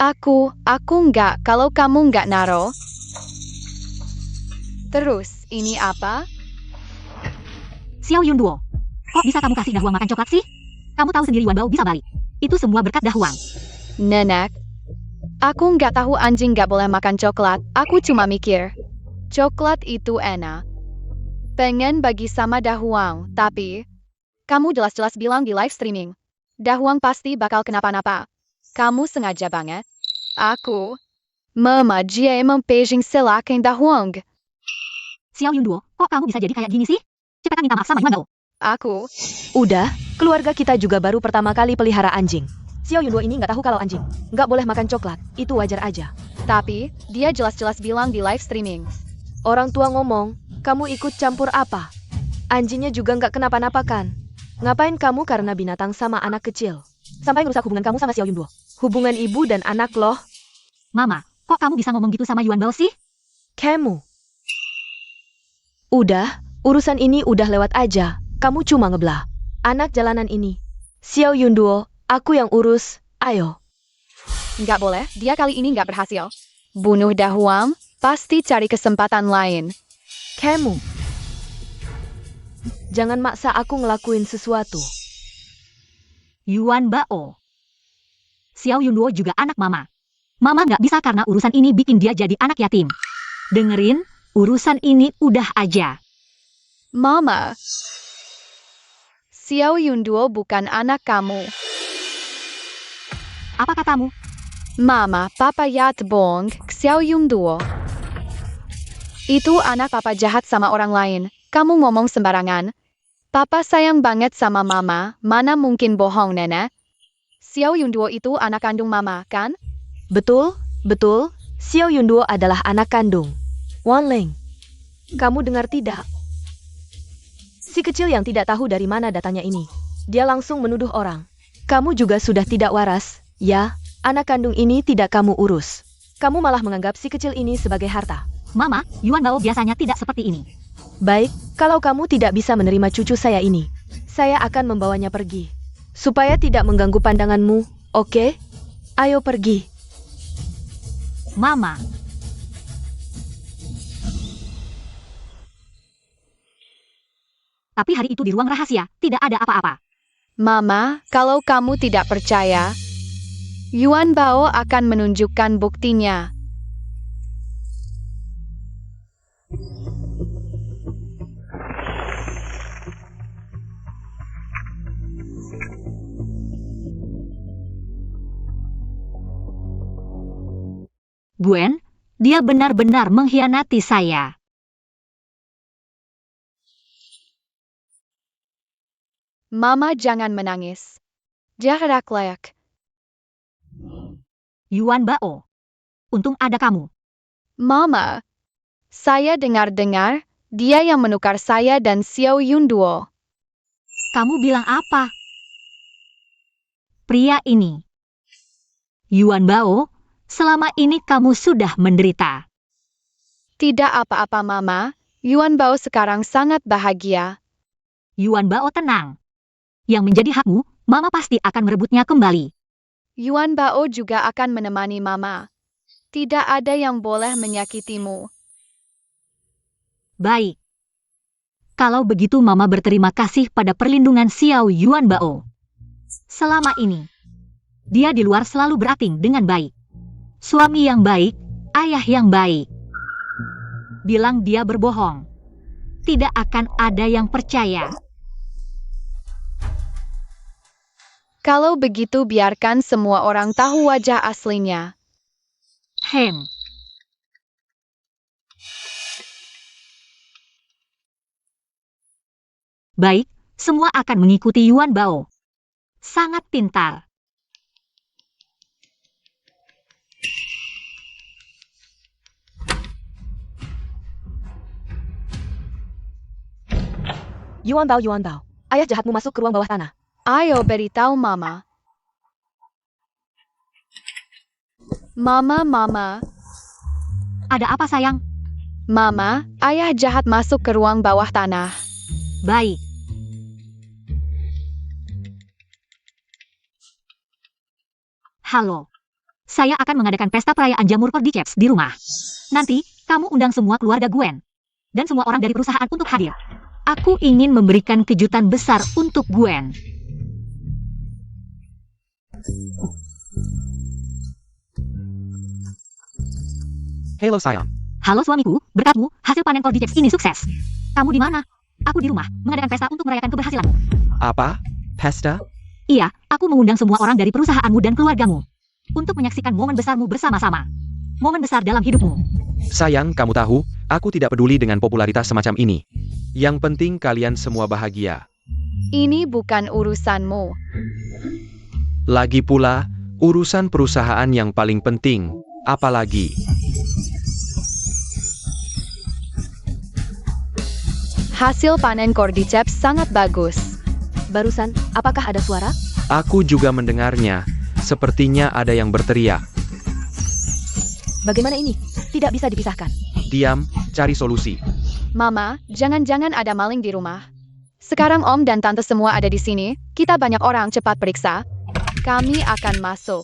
Aku nggak, kalau kamu nggak naruh. Terus, ini apa? Xiao Yunduo, kok bisa kamu kasih Dahuang makan coklat sih? Kamu tahu sendiri Yuan Bao bisa balik. Itu semua berkat Dahuang. Nenek, aku nggak tahu anjing nggak boleh makan coklat. Aku cuma mikir, coklat itu enak. Pengen bagi sama Dahuang, tapi kamu jelas-jelas bilang di live streaming, Dahuang pasti bakal kenapa-napa. Kamu sengaja banget. Aku, Mama Jie mempejing selakin Dahuang. Xiao Yunduo, kok kamu bisa jadi kayak gini sih? Cepetan minta maaf sama Yuan Bao. Aku, Udah, keluarga kita juga baru pertama kali pelihara anjing. Xiao Yunduo ini nggak tahu kalau anjing nggak boleh makan coklat, itu wajar aja. tapi dia jelas-jelas bilang di live streaming. Orang tua ngomong, kamu ikut campur apa? Anjingnya juga nggak kenapa-napa kan? Ngapain kamu karena binatang sama anak kecil? Sampai ngerusak hubungan kamu sama Xiao Yunduo. Hubungan ibu dan anak loh. Mama, kok kamu bisa ngomong gitu sama Yuan Bao sih? Kamu. Udah, urusan ini udah lewat aja. Kamu cuma ngebelah. Anak jalanan ini. Xiao Yunduo, aku yang urus. Ayo. Nggak boleh, dia kali ini nggak berhasil. Bunuh Dahuang, pasti cari kesempatan lain. Kamu. Jangan maksa aku ngelakuin sesuatu. Yuan Bao. Xiao Yunduo juga anak Mama. Mama nggak bisa karena urusan ini bikin dia jadi anak yatim. Dengerin, urusan ini udah aja. Mama, Xiao Yunduo bukan anak kamu. Apa katamu? Mama, Papa Yat Bong, Xiao Yunduo. Itu anak Papa jahat sama orang lain. Kamu ngomong sembarangan. Papa sayang banget sama Mama, mana mungkin bohong, Nenek? Xiao Yunduo itu anak kandung Mama, kan? Betul, betul. Xiao Yunduo adalah anak kandung. Wanling. Kamu dengar tidak? Si kecil yang tidak tahu dari mana datanya ini. Dia langsung menuduh orang. Kamu juga sudah tidak waras. Ya, anak kandung ini tidak kamu urus. Kamu malah menganggap si kecil ini sebagai harta. Mama, Yuan Bao biasanya tidak seperti ini. Baik, kalau kamu tidak bisa menerima cucu saya ini, saya akan membawanya pergi. Supaya tidak mengganggu pandanganmu, oke? Ayo pergi. Mama. Tapi hari itu di ruang rahasia, tidak ada apa-apa. Mama, kalau kamu tidak percaya, Yuan Bao akan menunjukkan buktinya. Gwen, dia benar-benar mengkhianati saya. Mama jangan menangis. Jarak layak. Yuan Bao. Untung ada kamu. Mama, saya dengar-dengar, dia yang menukar saya dan Xiao Yunduo. Kamu bilang apa? Pria ini. Yuan Bao, selama ini kamu sudah menderita. Tidak apa-apa Mama, Yuan Bao sekarang sangat bahagia. Yuan Bao tenang. yang menjadi hakmu, Mama pasti akan merebutnya kembali. Yuan Bao juga akan menemani Mama. Tidak ada yang boleh menyakitimu. Baik. Kalau begitu Mama berterima kasih pada perlindungan Xiao Yuan Bao. Selama ini, dia di luar selalu berakting dengan baik. Suami yang baik, ayah yang baik. Bilang dia berbohong. Tidak akan ada yang percaya. Kalau begitu biarkan semua orang tahu wajah aslinya. Baik, semua akan mengikuti Yuan Bao. Sangat pintar. Yuan Bao. Ayah jahatmu masuk ke ruang bawah tanah. Ayo beritahu Mama. Mama. Ada apa sayang? Mama, ayah jahat masuk ke ruang bawah tanah. Baik. Halo. Saya akan mengadakan pesta perayaan jamur cordyceps di rumah. Nanti, kamu undang semua keluarga Gwen. Dan semua orang dari perusahaan untuk hadir. Aku ingin memberikan kejutan besar untuk Gwen. Halo sayang. Halo suamiku, berkatmu, hasil panen cordyceps ini sukses. Kamu di mana? Aku di rumah, mengadakan pesta untuk merayakan keberhasilanmu. Apa? Pesta? Iya, aku mengundang semua orang dari perusahaanmu dan keluargamu. Untuk menyaksikan momen besarmu bersama-sama. Momen besar dalam hidupmu. Sayang, kamu tahu, aku tidak peduli dengan popularitas semacam ini. Yang penting kalian semua bahagia. Ini bukan urusanmu. Lagi pula, urusan perusahaan yang paling penting, apalagi. Hasil panen cordyceps sangat bagus. Barusan, apakah ada suara? Aku juga mendengarnya. Sepertinya ada yang berteriak. Bagaimana ini? Tidak bisa dipisahkan. Diam, cari solusi. Mama, jangan-jangan ada maling di rumah. Sekarang Om dan Tante semua ada di sini. Kita banyak orang, cepat periksa. Kami akan masuk.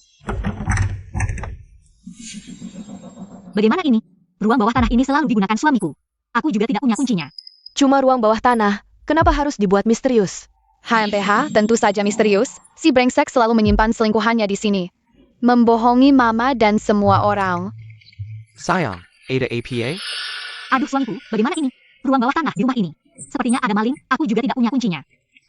Bagaimana ini? Ruang bawah tanah ini selalu digunakan suamiku. Aku juga tidak punya kuncinya. Cuma ruang bawah tanah. Kenapa harus dibuat misterius? HMPH, tentu saja misterius. Si brengsek selalu menyimpan selingkuhannya di sini. Membohongi Mama dan semua orang. Sayang, ada APA? Aduh suamiku, bagaimana ini? Ruang bawah tanah di rumah ini. Sepertinya ada maling, aku juga tidak punya kuncinya.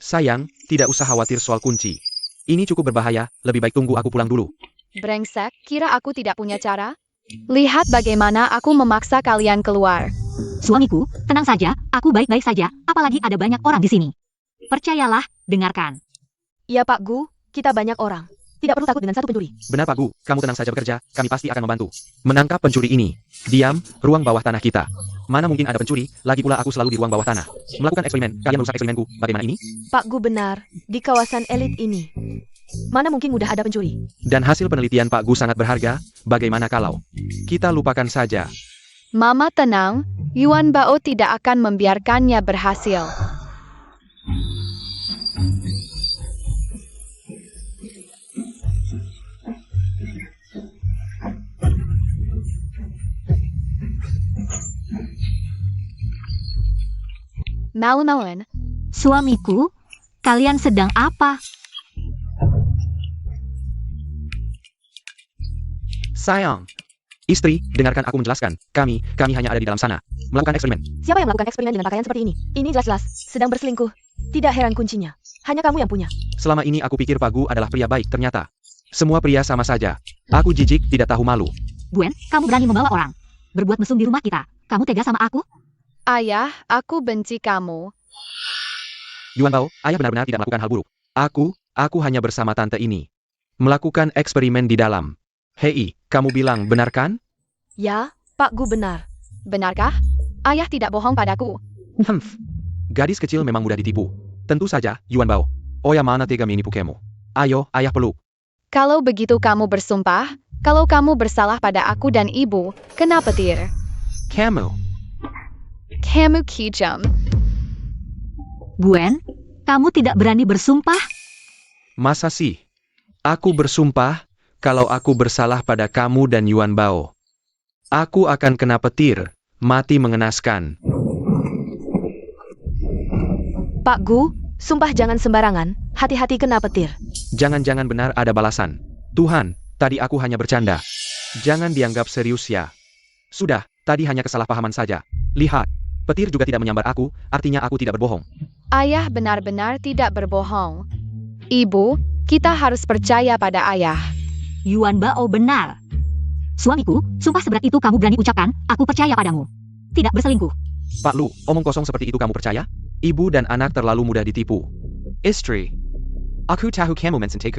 Sayang, tidak usah khawatir soal kunci. Ini cukup berbahaya, lebih baik tunggu aku pulang dulu. Brengsek, kira aku tidak punya cara? Lihat bagaimana aku memaksa kalian keluar. Suamiku, tenang saja, aku baik-baik saja, apalagi ada banyak orang di sini. Percayalah, dengarkan. Ya Pak Gu, kita banyak orang. Tidak perlu takut dengan satu pencuri. Benar Pak Gu, kamu tenang saja bekerja, kami pasti akan membantu. Menangkap pencuri ini. Diam, ruang bawah tanah kita. Mana mungkin ada pencuri, lagi pula aku selalu di ruang bawah tanah. Melakukan eksperimen, kalian merusak eksperimenku, bagaimana ini? Pak Gu benar, di kawasan elit ini. Mana mungkin mudah ada pencuri? Dan hasil penelitian Pak Gu sangat berharga, bagaimana kalau kita lupakan saja. Mama tenang, Yuan Bao tidak akan membiarkannya berhasil. Malu-maluan. Suamiku, kalian sedang apa? Sayang. Istri, dengarkan aku menjelaskan. Kami hanya ada di dalam sana. Melakukan eksperimen. Siapa yang melakukan eksperimen dengan pakaian seperti ini? Ini jelas-jelas sedang berselingkuh. Tidak heran kuncinya. Hanya kamu yang punya. Selama ini aku pikir Pak Gu adalah pria baik, ternyata. Semua pria sama saja. Aku jijik, tidak tahu malu. Gwen, kamu berani membawa orang. Berbuat mesum di rumah kita. Kamu tega sama aku? Ayah, aku benci kamu. Yuan Bao, ayah benar-benar tidak melakukan hal buruk. Aku hanya bersama tante ini. Melakukan eksperimen di dalam. Hei, kamu bilang benar kan? Ya, Pak Gu benar. Benarkah? Ayah tidak bohong padaku. Gadis kecil memang mudah ditipu. Tentu saja, Yuan Bao. Oya mana tega menipu kamu? Ayo, ayah peluk. Kalau begitu kamu bersumpah, kalau kamu bersalah pada aku dan ibu, kena petir. Kamu. Kamu kejam. Gwen, Kamu tidak berani bersumpah? Masa sih? Aku bersumpah, kalau aku bersalah pada kamu dan Yuan Bao. Aku akan kena petir, mati mengenaskan. Pak Gu, sumpah jangan sembarangan, hati-hati kena petir. Jangan-jangan benar ada balasan. Tuhan, tadi aku hanya bercanda. Jangan dianggap serius ya. Sudah, tadi hanya kesalahpahaman saja. Lihat, petir juga tidak menyambar aku, artinya aku tidak berbohong. Ayah benar-benar tidak berbohong. Ibu, kita harus percaya pada ayah. Yuan Bao benar. Suamiku, sumpah seberat itu kamu berani ucapkan, aku percaya padamu. Tidak berselingkuh. Pak Lu, omong kosong seperti itu kamu percaya? Ibu dan anak terlalu mudah ditipu. Istri, aku tahu kamu mencintai.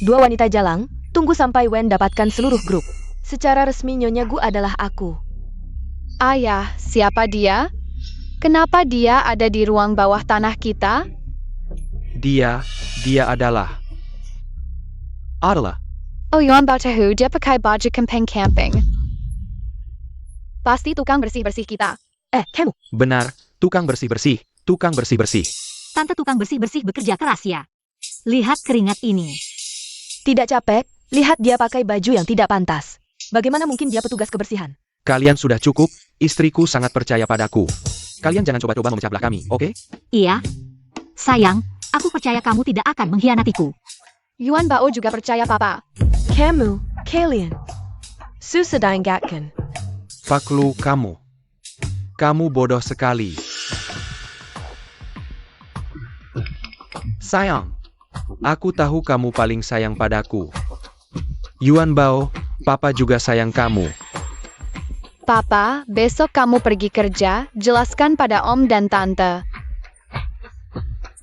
Dua wanita jalang, tunggu sampai Wen dapatkan seluruh grup. Secara resmi Nyonya Gu adalah aku. Ayah, siapa dia? Kenapa dia ada di ruang bawah tanah kita? Dia adalah. Oh, Yuan Bao tahu dia pakai baju camping. Pasti tukang bersih-bersih kita. Kamu. Benar, tukang bersih-bersih. Tante tukang bersih-bersih bekerja keras ya. Lihat keringat ini. Tidak capek, lihat dia pakai baju yang tidak pantas. Bagaimana mungkin dia petugas kebersihan? Kalian sudah cukup, istriku sangat percaya padaku. Kalian jangan coba-coba memecah belah kami, oke? Iya. Sayang, aku percaya kamu tidak akan mengkhianatiku. Yuan Bao juga percaya papa. Kamu, kalian. Susedang gatkan. Pak Lu, kamu. Kamu bodoh sekali. Sayang, aku tahu kamu paling sayang padaku. Yuan Bao, papa juga sayang kamu. Papa, besok kamu pergi kerja, jelaskan pada om dan tante.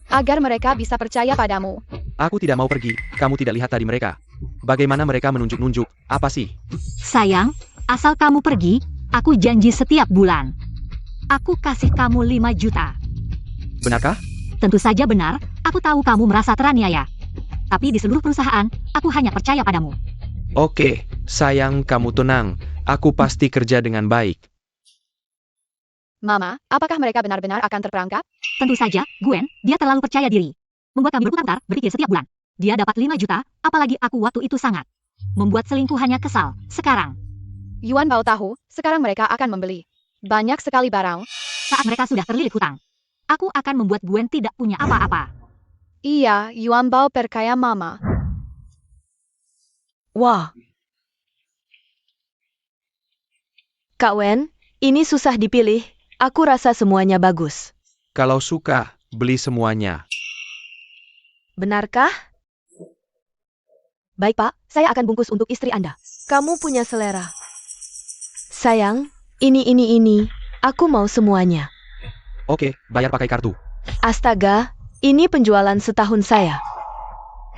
Agar mereka bisa percaya padamu. Aku tidak mau pergi, kamu tidak lihat tadi mereka. Bagaimana mereka menunjuk-nunjuk, apa sih? Sayang, asal kamu pergi, aku janji setiap bulan. Aku kasih kamu 5 juta. Benarkah? Tentu saja benar, aku tahu kamu merasa teraniaya. Tapi di seluruh perusahaan, aku hanya percaya padamu. Oke, sayang kamu tenang, aku pasti kerja dengan baik. Mama, apakah mereka benar-benar akan terperangkap? Tentu saja, Gwen, dia terlalu percaya diri. Membuat kami berputar, berpikir setiap bulan. Dia dapat 5 juta, apalagi aku waktu itu sangat. Membuat selingkuhannya kesal, sekarang. Yuan Bao tahu, sekarang mereka akan membeli banyak sekali barang. Saat mereka sudah terlilit hutang, aku akan membuat Gwen tidak punya apa-apa. Iya, Yuan Bao perkaya mama. Wah. Kak Wen, ini susah dipilih. Aku rasa semuanya bagus. Kalau suka, beli semuanya. Benarkah? Baik Pak, saya akan bungkus untuk istri Anda. Kamu punya selera. Sayang, ini. Aku mau semuanya. Oke, bayar pakai kartu. Astaga, ini penjualan setahun saya.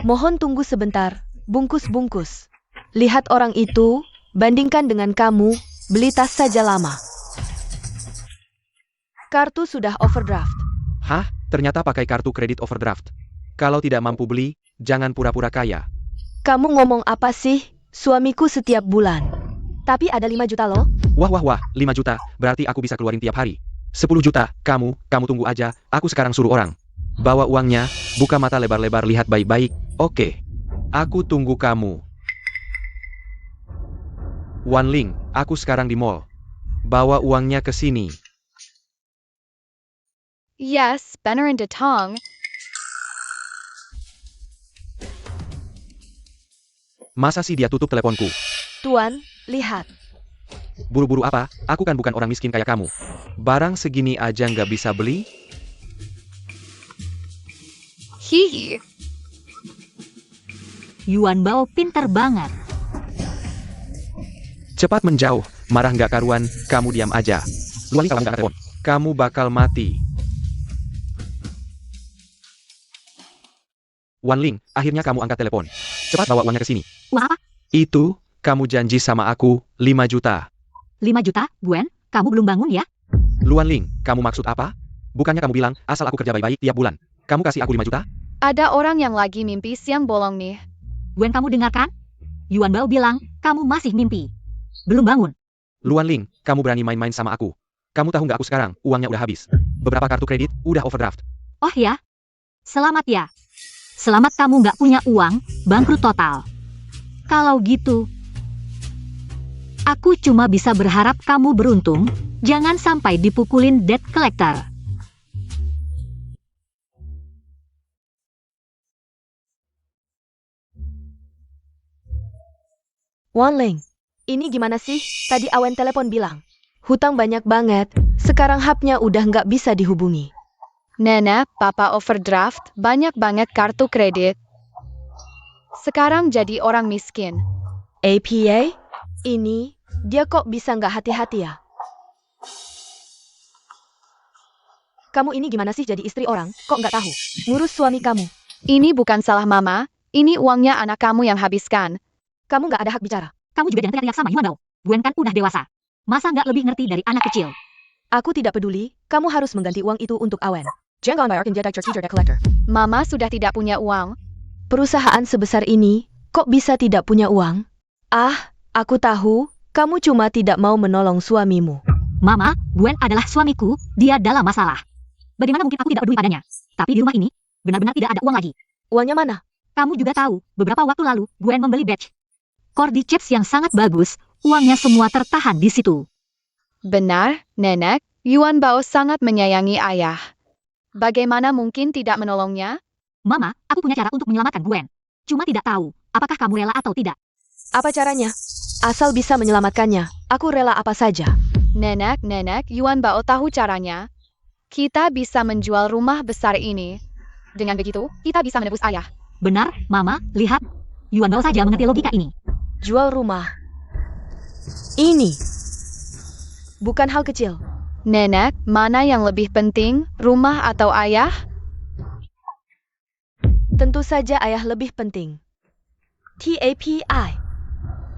Mohon tunggu sebentar, bungkus-bungkus. Lihat orang itu, bandingkan dengan kamu, beli tas saja lama. Kartu sudah overdraft. Hah? Ternyata pakai kartu kredit overdraft. Kalau tidak mampu beli, jangan pura-pura kaya. Kamu ngomong apa sih? Suamiku setiap bulan. Tapi ada 5 juta loh. Wah, 5 juta, berarti aku bisa keluarin tiap hari. 10 juta, kamu tunggu aja, aku sekarang suruh orang. Bawa uangnya, buka mata lebar-lebar lihat baik-baik, oke. Aku tunggu kamu. Wan Ling, aku sekarang di mall. Bawa uangnya ke sini. Yes, beneran Datong. Masa sih dia tutup teleponku? Tuan, lihat. Buru-buru apa? Aku kan bukan orang miskin kayak kamu. Barang segini aja nggak bisa beli? Hihi. Yuan Bao pinter banget. Cepat menjauh, marah nggak karuan, kamu diam aja. Luang kalau nggak telepon, kamu bakal mati. Wan Ling, akhirnya kamu angkat telepon. Cepat bawa uangnya ke sini. Uang apa? Itu, kamu janji sama aku, 5 juta. 5 juta, Gwen, kamu belum bangun ya? Luan Ling, kamu maksud apa? Bukannya kamu bilang, asal aku kerja baik-baik tiap bulan. Kamu kasih aku 5 juta? Ada orang yang lagi mimpi siang bolong nih. Gwen, kamu dengarkan? Yuan Bao bilang, kamu masih mimpi. Belum bangun. Luan Ling, kamu berani main-main sama aku. Kamu tahu nggak aku sekarang, uangnya udah habis. Beberapa kartu kredit, udah overdraft. Oh ya? Selamat ya. Selamat kamu nggak punya uang, bangkrut total. Kalau gitu, aku cuma bisa berharap kamu beruntung, jangan sampai dipukulin debt collector. Wanling, ini gimana sih? Tadi Awen telepon bilang, hutang banyak banget, sekarang hapnya udah nggak bisa dihubungi. Nenek, papa overdraft, banyak banget kartu kredit. Sekarang jadi orang miskin. APA? Ini, dia kok bisa nggak hati-hati ya? Kamu ini gimana sih jadi istri orang, kok nggak tahu? Ngurus suami kamu. Ini bukan salah mama, ini uangnya anak kamu yang habiskan. Kamu nggak ada hak bicara. Kamu juga jangan teriak-teriak sama Yuan Bao. Gwen kan udah dewasa. Masa nggak lebih ngerti dari anak kecil? Aku tidak peduli, kamu harus mengganti uang itu untuk Awen. Jangan bayarkan dia debt collector. Mama sudah tidak punya uang. Perusahaan sebesar ini, kok bisa tidak punya uang? Ah, aku tahu, kamu cuma tidak mau menolong suamimu. Mama, Gwen adalah suamiku, dia dalam masalah. Bagaimana mungkin aku tidak peduli padanya? Tapi di rumah ini, benar-benar tidak ada uang lagi. Uangnya mana? Kamu juga tahu, beberapa waktu lalu, Gwen membeli badge Cordyceps yang sangat bagus, uangnya semua tertahan di situ. Benar, Nenek, Yuan Bao sangat menyayangi ayah. Bagaimana mungkin tidak menolongnya? Mama, aku punya cara untuk menyelamatkan Gwen. Cuma tidak tahu, apakah kamu rela atau tidak. Apa caranya? Asal bisa menyelamatkannya, aku rela apa saja. Nenek, Yuan Bao tahu caranya. Kita bisa menjual rumah besar ini. Dengan begitu, kita bisa menebus ayah. Benar, Mama, lihat. Yuan Bao saja mengerti logika ini. Jual rumah. Ini bukan hal kecil. Nenek, mana yang lebih penting, rumah atau ayah? Tentu saja ayah lebih penting. TAPI.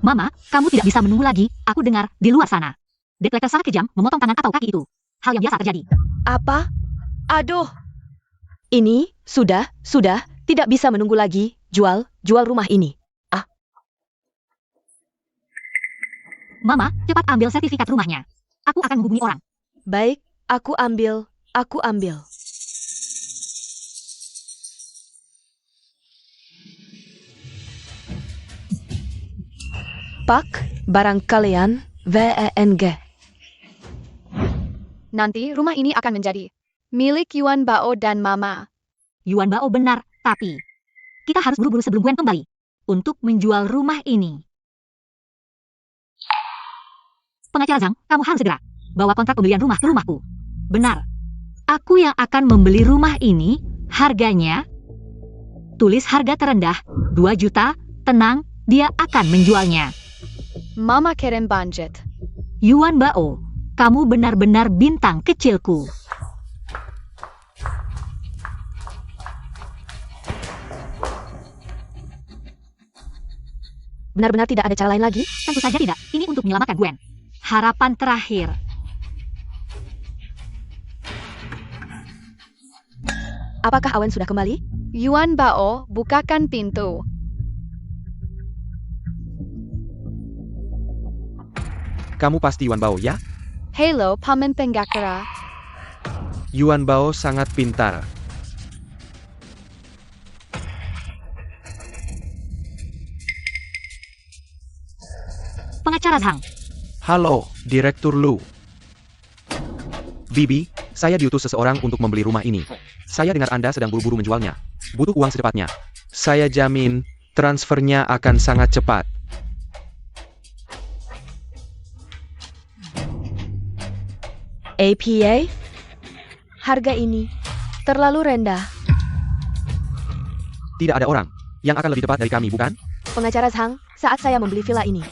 Mama, kamu tidak bisa menunggu lagi, aku dengar, di luar sana. Debt collector sangat kejam, memotong tangan atau kaki itu. Hal yang biasa terjadi. Apa? Aduh. Ini, sudah, tidak bisa menunggu lagi, jual rumah ini. Mama, cepat ambil sertifikat rumahnya. Aku akan menghubungi orang. Baik, aku ambil. Pak, barang kalian, VENG. Nanti rumah ini akan menjadi milik Yuan Bao dan Mama. Yuan Bao benar, tapi kita harus buru-buru sebelum Gwen kembali untuk menjual rumah ini. Pengacara Zhang, kamu harus segera bawa kontrak pembelian rumah ke rumahku. Benar. Aku yang akan membeli rumah ini, harganya, tulis harga terendah, 2 juta, tenang, dia akan menjualnya. Mama kirim budget. Yuan Bao, kamu benar-benar bintang kecilku. Benar-benar tidak ada cara lain lagi? Tentu saja tidak, ini untuk menyelamatkan Gwen. Harapan terakhir. Apakah Awen sudah kembali? Yuan Bao, bukakan pintu. Kamu pasti Yuan Bao, ya? Hello, Paman Penggakara. Yuan Bao sangat pintar. Pengacara Zhang. Halo, Direktur Lu. Bibi, saya diutus seseorang untuk membeli rumah ini. Saya dengar Anda sedang buru-buru menjualnya. Butuh uang secepatnya. Saya jamin, transfernya akan sangat cepat. APA? Harga ini terlalu rendah. Tidak ada orang yang akan lebih tepat dari kami, bukan? Pengacara Zhang, saat saya membeli villa ini,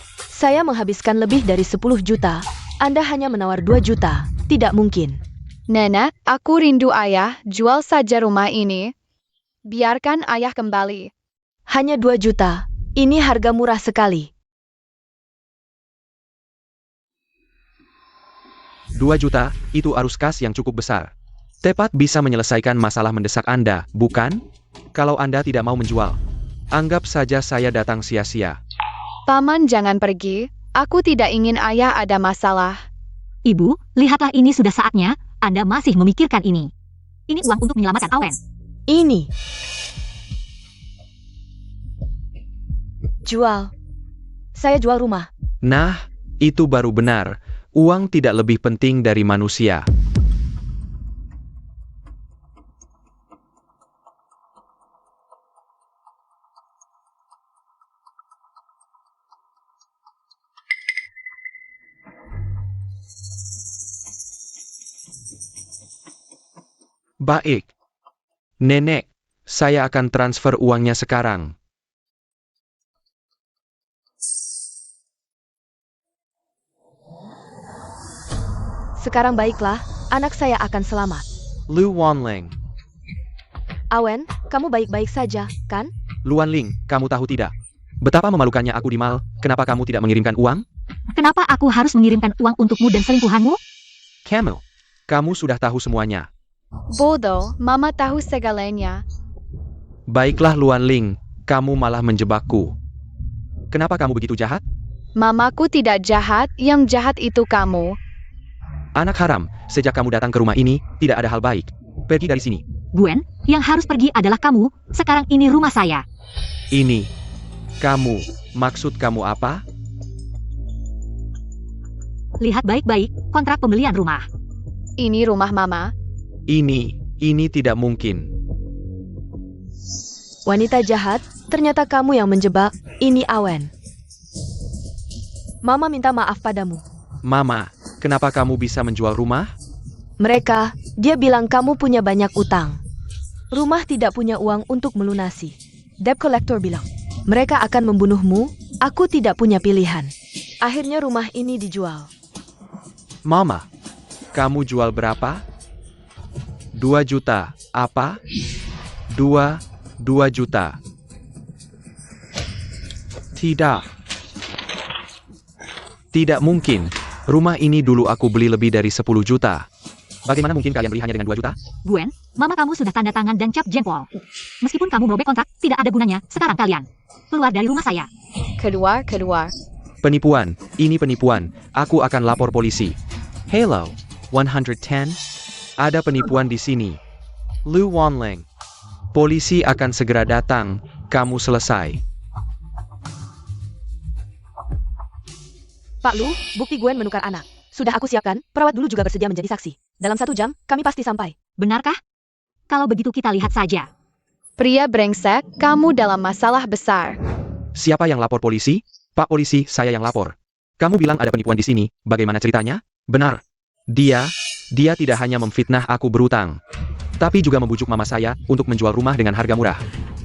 saya menghabiskan lebih dari 10 juta. Anda hanya menawar 2 juta. Tidak mungkin. Nenek, aku rindu ayah, jual saja rumah ini. Biarkan ayah kembali. Hanya 2 juta. Ini harga murah sekali. 2 juta, itu arus kas yang cukup besar. Tepat bisa menyelesaikan masalah mendesak Anda, bukan? Kalau Anda tidak mau menjual, anggap saja saya datang sia-sia. Paman jangan pergi, aku tidak ingin ayah ada masalah. Ibu, lihatlah ini sudah saatnya, Anda masih memikirkan ini. Ini uang untuk menyelamatkan Awen. Ini. Jual. Saya jual rumah. Nah, itu baru benar. Uang tidak lebih penting dari manusia. Baik. Nenek, saya akan transfer uangnya sekarang. Sekarang baiklah, anak saya akan selamat. Lu Wanling. Awen, kamu baik-baik saja, kan? Luan Ling, kamu tahu tidak? Betapa memalukannya aku di mal, kenapa kamu tidak mengirimkan uang? Kenapa aku harus mengirimkan uang untukmu dan selingkuhanmu? Camel, kamu sudah tahu semuanya. Bodoh, Mama tahu segalanya. Baiklah Luan Ling, kamu malah menjebakku. Kenapa kamu begitu jahat? Mamaku tidak jahat, yang jahat itu kamu. Anak haram, sejak kamu datang ke rumah ini, tidak ada hal baik. Pergi dari sini. Gwen, yang harus pergi adalah kamu. Sekarang ini rumah saya. Ini. Kamu, maksud kamu apa? Lihat baik-baik kontrak pembelian rumah. Ini rumah Mama. Ini tidak mungkin. Wanita jahat, ternyata kamu yang menjebak. Ini Awen. Mama minta maaf padamu. Mama, kenapa kamu bisa menjual rumah? Dia bilang kamu punya banyak utang. Rumah tidak punya uang untuk melunasi. Debt collector bilang, mereka akan membunuhmu, aku tidak punya pilihan. Akhirnya rumah ini dijual. Mama, kamu jual berapa? 2 juta. Apa? 2 juta. Tidak mungkin. Rumah ini dulu aku beli lebih dari 10 juta. Bagaimana mungkin kalian beli hanya dengan 2 juta? Gwen, mama kamu sudah tanda tangan dan cap jempol. Meskipun kamu merobek kontrak, tidak ada gunanya. Sekarang kalian keluar dari rumah saya. Keluar. Penipuan. Ini penipuan. Aku akan lapor polisi. Hello, 110. Ada penipuan di sini. Lu Wanling. Polisi akan segera datang. Kamu selesai. Pak Lu, bukti Gwen menukar anak. Sudah aku siapkan, perawat dulu juga bersedia menjadi saksi. Dalam 1 jam, kami pasti sampai. Benarkah? Kalau begitu kita lihat saja. Pria brengsek, kamu dalam masalah besar. Siapa yang lapor polisi? Pak polisi, saya yang lapor. Kamu bilang ada penipuan di sini. Bagaimana ceritanya? Benar. Dia tidak hanya memfitnah aku berutang, tapi juga membujuk mama saya untuk menjual rumah dengan harga murah.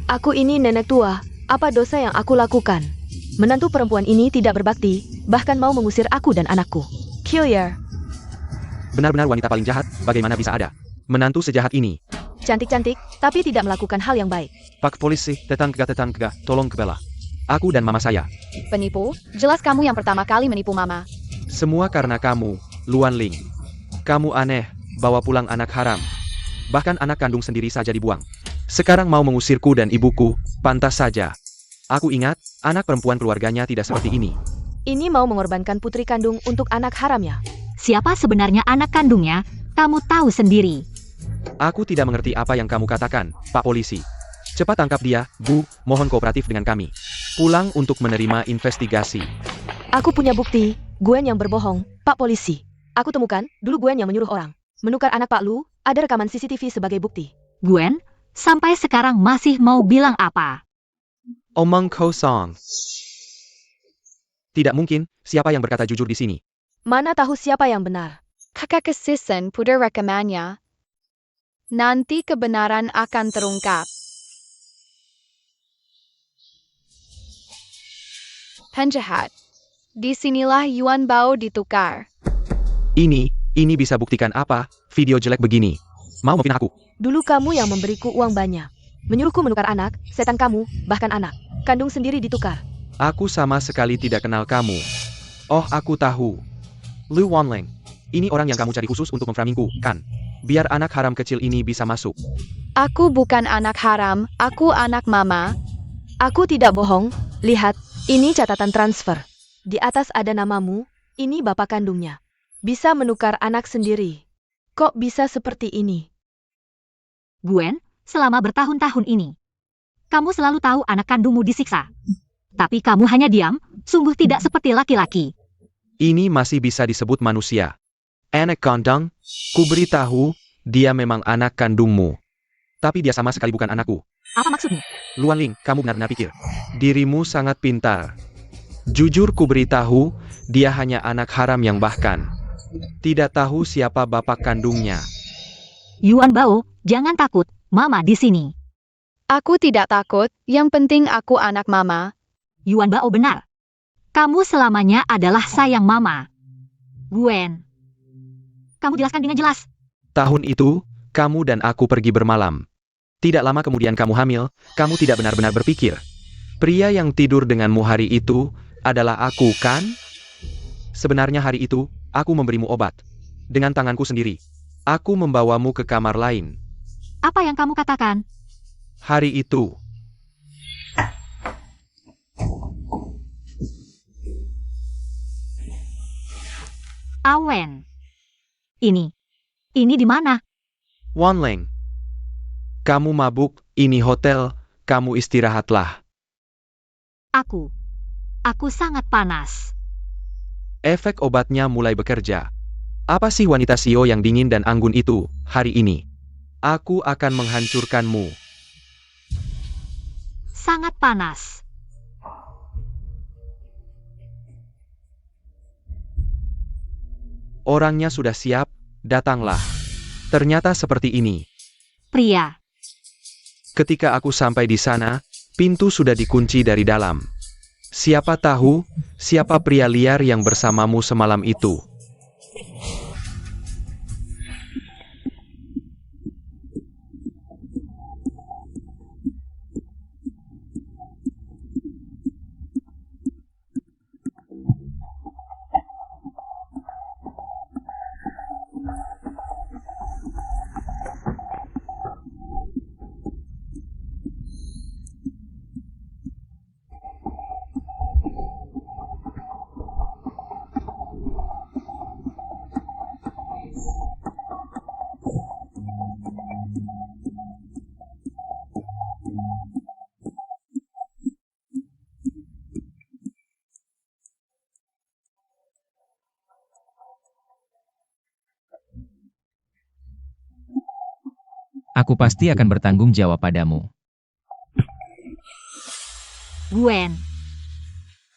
Aku ini nenek tua, apa dosa yang aku lakukan? Menantu perempuan ini tidak berbakti, bahkan mau mengusir aku dan anakku. Killer. Benar-benar wanita paling jahat, bagaimana bisa ada menantu sejahat ini? Cantik-cantik, tapi tidak melakukan hal yang baik. Pak polisi, tetangga, tolong kebela aku dan mama saya. Penipu, jelas kamu yang pertama kali menipu Mama. Semua karena kamu, Luan Ling. Kamu aneh, bawa pulang anak haram. Bahkan anak kandung sendiri saja dibuang. Sekarang mau mengusirku dan ibuku, pantas saja. Aku ingat, anak perempuan keluarganya tidak seperti ini. Ini mau mengorbankan putri kandung untuk anak haramnya. Siapa sebenarnya anak kandungnya? Kamu tahu sendiri. Aku tidak mengerti apa yang kamu katakan, Pak Polisi. Cepat tangkap dia, Bu, mohon kooperatif dengan kami. Pulang untuk menerima investigasi. Aku punya bukti, Gwen yang berbohong, Pak Polisi. Aku temukan, dulu Gwen yang menyuruh orang menukar anak Pak Lu, ada rekaman CCTV sebagai bukti. Gwen, sampai sekarang masih mau bilang apa? Omong kosong. Tidak mungkin, siapa yang berkata jujur di sini? Mana tahu siapa yang benar. Kakak kesisen puder rekamannya. Nanti kebenaran akan terungkap. Penjahat. Disinilah Yuan Bao ditukar. Ini bisa buktikan apa? Video jelek begini. Mau memfitnah aku? Dulu kamu yang memberiku uang banyak. Menyuruhku menukar anak, setan kamu, bahkan anak kandung sendiri ditukar. Aku sama sekali tidak kenal kamu. Oh, aku tahu. Lu Wanling. Ini orang yang kamu cari khusus untuk memframingku, kan? Biar anak haram kecil ini bisa masuk. Aku bukan anak haram, aku anak Mama. Aku tidak bohong. Lihat, ini catatan transfer. Di atas ada namamu, ini bapak kandungnya. Bisa menukar anak sendiri. Kok bisa seperti ini? Gwen, selama bertahun-tahun ini. Kamu selalu tahu anak kandungmu disiksa. Tapi kamu hanya diam, sungguh tidak seperti laki-laki. Ini masih bisa disebut manusia. Anak kandung, ku beritahu, dia memang anak kandungmu. Tapi dia sama sekali bukan anakku. Apa maksudmu? Luan Ling, kamu benar-benar pikir. Dirimu sangat pintar. Jujur ku beritahu, dia hanya anak haram yang bahkan tidak tahu siapa bapak kandungnya. Yuan Bao, jangan takut, Mama di sini. Aku tidak takut, yang penting aku anak mama. Yuan Bao benar. Kamu selamanya adalah sayang Mama. Gwen. Kamu jelaskan dengan jelas. Tahun itu, kamu dan aku pergi bermalam. Tidak lama kemudian kamu hamil, kamu tidak benar-benar berpikir. Pria yang tidur denganmu hari itu adalah aku, kan? Sebenarnya hari itu, aku memberimu obat. Dengan tanganku sendiri. Aku membawamu ke kamar lain. Apa yang kamu katakan? Hari itu. Awen. Ini di mana? Wan Leng. Kamu mabuk, ini hotel, kamu istirahatlah. Aku sangat panas. Efek obatnya mulai bekerja. Apa sih wanita Sio yang dingin dan anggun itu, hari ini? Aku akan menghancurkanmu. Sangat panas. Orangnya sudah siap, datanglah. Ternyata seperti ini. Pria. Ketika aku sampai di sana, pintu sudah dikunci dari dalam. Siapa tahu, siapa pria liar yang bersamamu semalam itu? Aku pasti akan bertanggung jawab padamu. Gwen.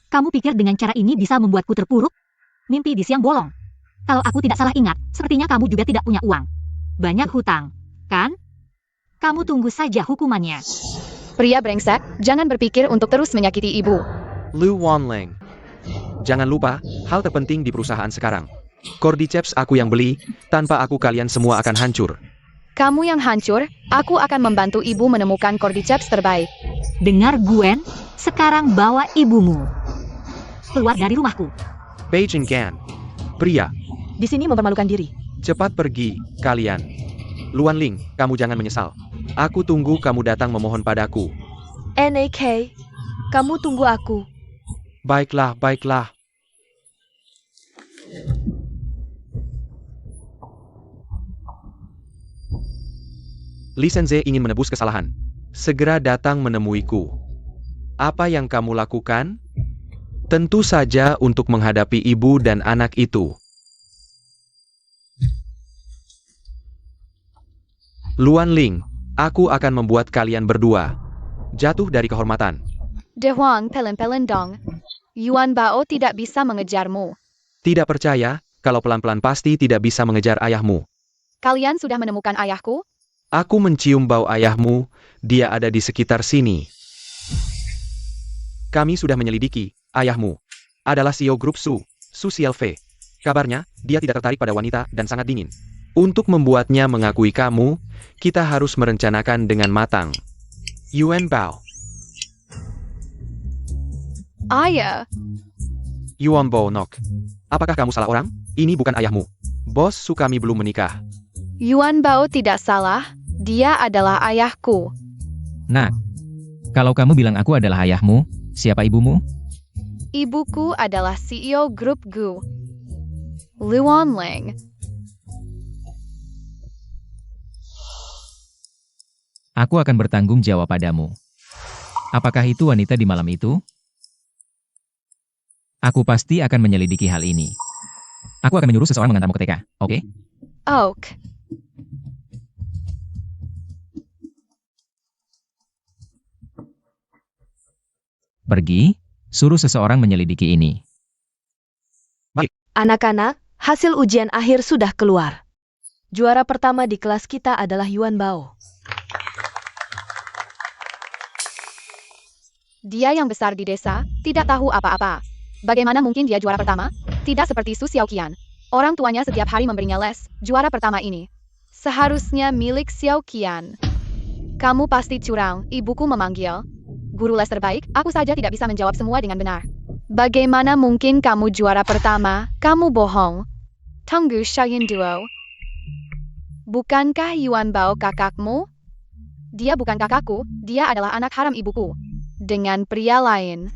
Kamu pikir dengan cara ini bisa membuatku terpuruk? Mimpi di siang bolong. Kalau aku tidak salah ingat, sepertinya kamu juga tidak punya uang. Banyak hutang, kan? Kamu tunggu saja hukumannya. Pria brengsek, jangan berpikir untuk terus menyakiti ibu. Lu Wan Leng. Jangan lupa, hal terpenting di perusahaan sekarang. Cordyceps aku yang beli, tanpa aku kalian semua akan hancur. Kamu yang hancur, aku akan membantu ibu menemukan Cordyceps terbaik. Dengar Gwen, sekarang bawa ibumu. Keluar dari rumahku. Beijing Gan. Pria, Di sini mempermalukan diri. cepat pergi, kalian. Luan Ling, kamu jangan menyesal. Aku tunggu kamu datang memohon padaku. NAK, kamu tunggu aku. Baiklah, baiklah. Li Senze ingin menebus kesalahan. Segera datang menemuiku. Apa yang kamu lakukan? Tentu saja untuk menghadapi ibu dan anak itu. Luan Ling, aku akan membuat kalian berdua jatuh dari kehormatan. De Huang pelen-pelen dong. Yuan Bao tidak bisa mengejarmu. Tidak percaya, kalau pelan-pelan pasti tidak bisa mengejar ayahmu. Kalian sudah menemukan ayahku? Aku mencium bau ayahmu, dia ada di sekitar sini. Kami sudah menyelidiki, ayahmu adalah CEO grup Su Xiaofei. Kabarnya, dia tidak tertarik pada wanita dan sangat dingin. Untuk membuatnya mengakui kamu, kita harus merencanakan dengan matang. Yuan Bao. Ayah. Yuan Bao Nok. Apakah kamu salah orang? Ini bukan ayahmu. Bos Su kami belum menikah. Yuan Bao tidak salah, dia adalah ayahku. Nak, kalau kamu bilang aku adalah ayahmu, siapa ibumu? Ibuku adalah CEO grup Gu. Luan Ling. Aku akan bertanggung jawab padamu. Apakah itu wanita di malam itu? Aku pasti akan menyelidiki hal ini. Aku akan menyuruh seseorang mengantarmu ke TK, oke? Oak. Pergi, suruh seseorang menyelidiki ini. Anak-anak, hasil ujian akhir sudah keluar. Juara pertama di kelas kita adalah Yuan Bao. Dia yang besar di desa, tidak tahu apa-apa. Bagaimana mungkin dia juara pertama? Tidak seperti Su Xiaoqian. Orang tuanya setiap hari memberinya les, juara pertama ini. Seharusnya milik Xiaoqian. Kamu pasti curang, ibuku memanggil. Guru les terbaik, aku saja tidak bisa menjawab semua dengan benar. Bagaimana mungkin kamu juara pertama? Kamu bohong. Tunggu Shayin Duo. Bukankah Yuan Bao kakakmu? Dia bukan kakakku, dia adalah anak haram ibuku. Dengan pria lain.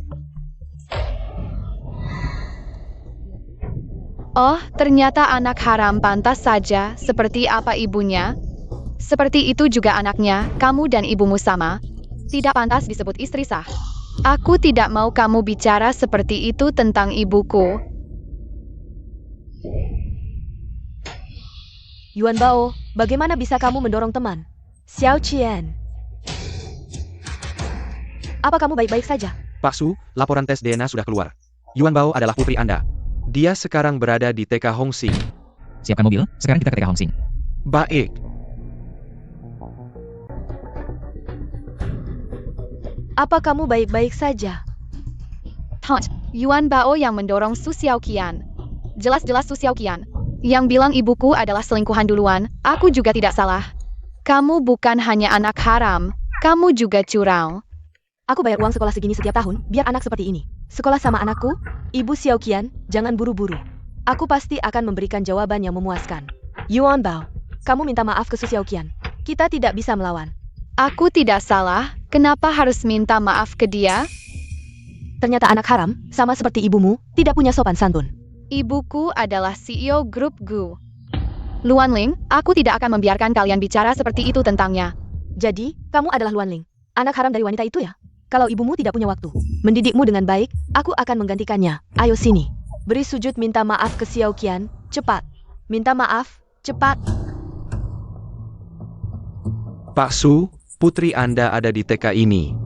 Oh, ternyata anak haram pantas saja, seperti apa ibunya? Seperti itu juga anaknya, kamu dan ibumu sama. Tidak pantas disebut istri sah. Aku tidak mau kamu bicara seperti itu tentang ibuku. Yuan Bao, bagaimana bisa kamu mendorong teman? Xiao Qian. Apa kamu baik-baik saja? Pak Su, laporan tes DNA sudah keluar. Yuan Bao adalah putri Anda. Dia sekarang berada di TK Hongsing. Siapkan mobil, sekarang kita ke TK Hongsing. Baik. Apa kamu baik-baik saja? Hot, Yuan Bao yang mendorong Su Xiaoqian. Jelas-jelas Su Xiaoqian. Yang bilang ibuku adalah selingkuhan duluan, aku juga tidak salah. Kamu bukan hanya anak haram, kamu juga curang. Aku bayar uang sekolah segini setiap tahun, biar anak seperti ini. Sekolah sama anakku, Ibu Xiaoqian, jangan buru-buru. Aku pasti akan memberikan jawaban yang memuaskan. Yuan Bao, kamu minta maaf ke Su Xiaoqian. Kita tidak bisa melawan. Aku tidak salah, kenapa harus minta maaf ke dia? Ternyata anak haram, sama seperti ibumu, tidak punya sopan santun. Ibuku adalah CEO grup Gu. Luan Ling, aku tidak akan membiarkan kalian bicara seperti itu tentangnya. Jadi, kamu adalah Luan Ling, anak haram dari wanita itu ya? Kalau ibumu tidak punya waktu mendidikmu dengan baik, aku akan menggantikannya. Ayo sini. Beri sujud minta maaf ke Xiaoqian, cepat. Minta maaf, cepat. Pak Su, putri Anda ada di TK ini.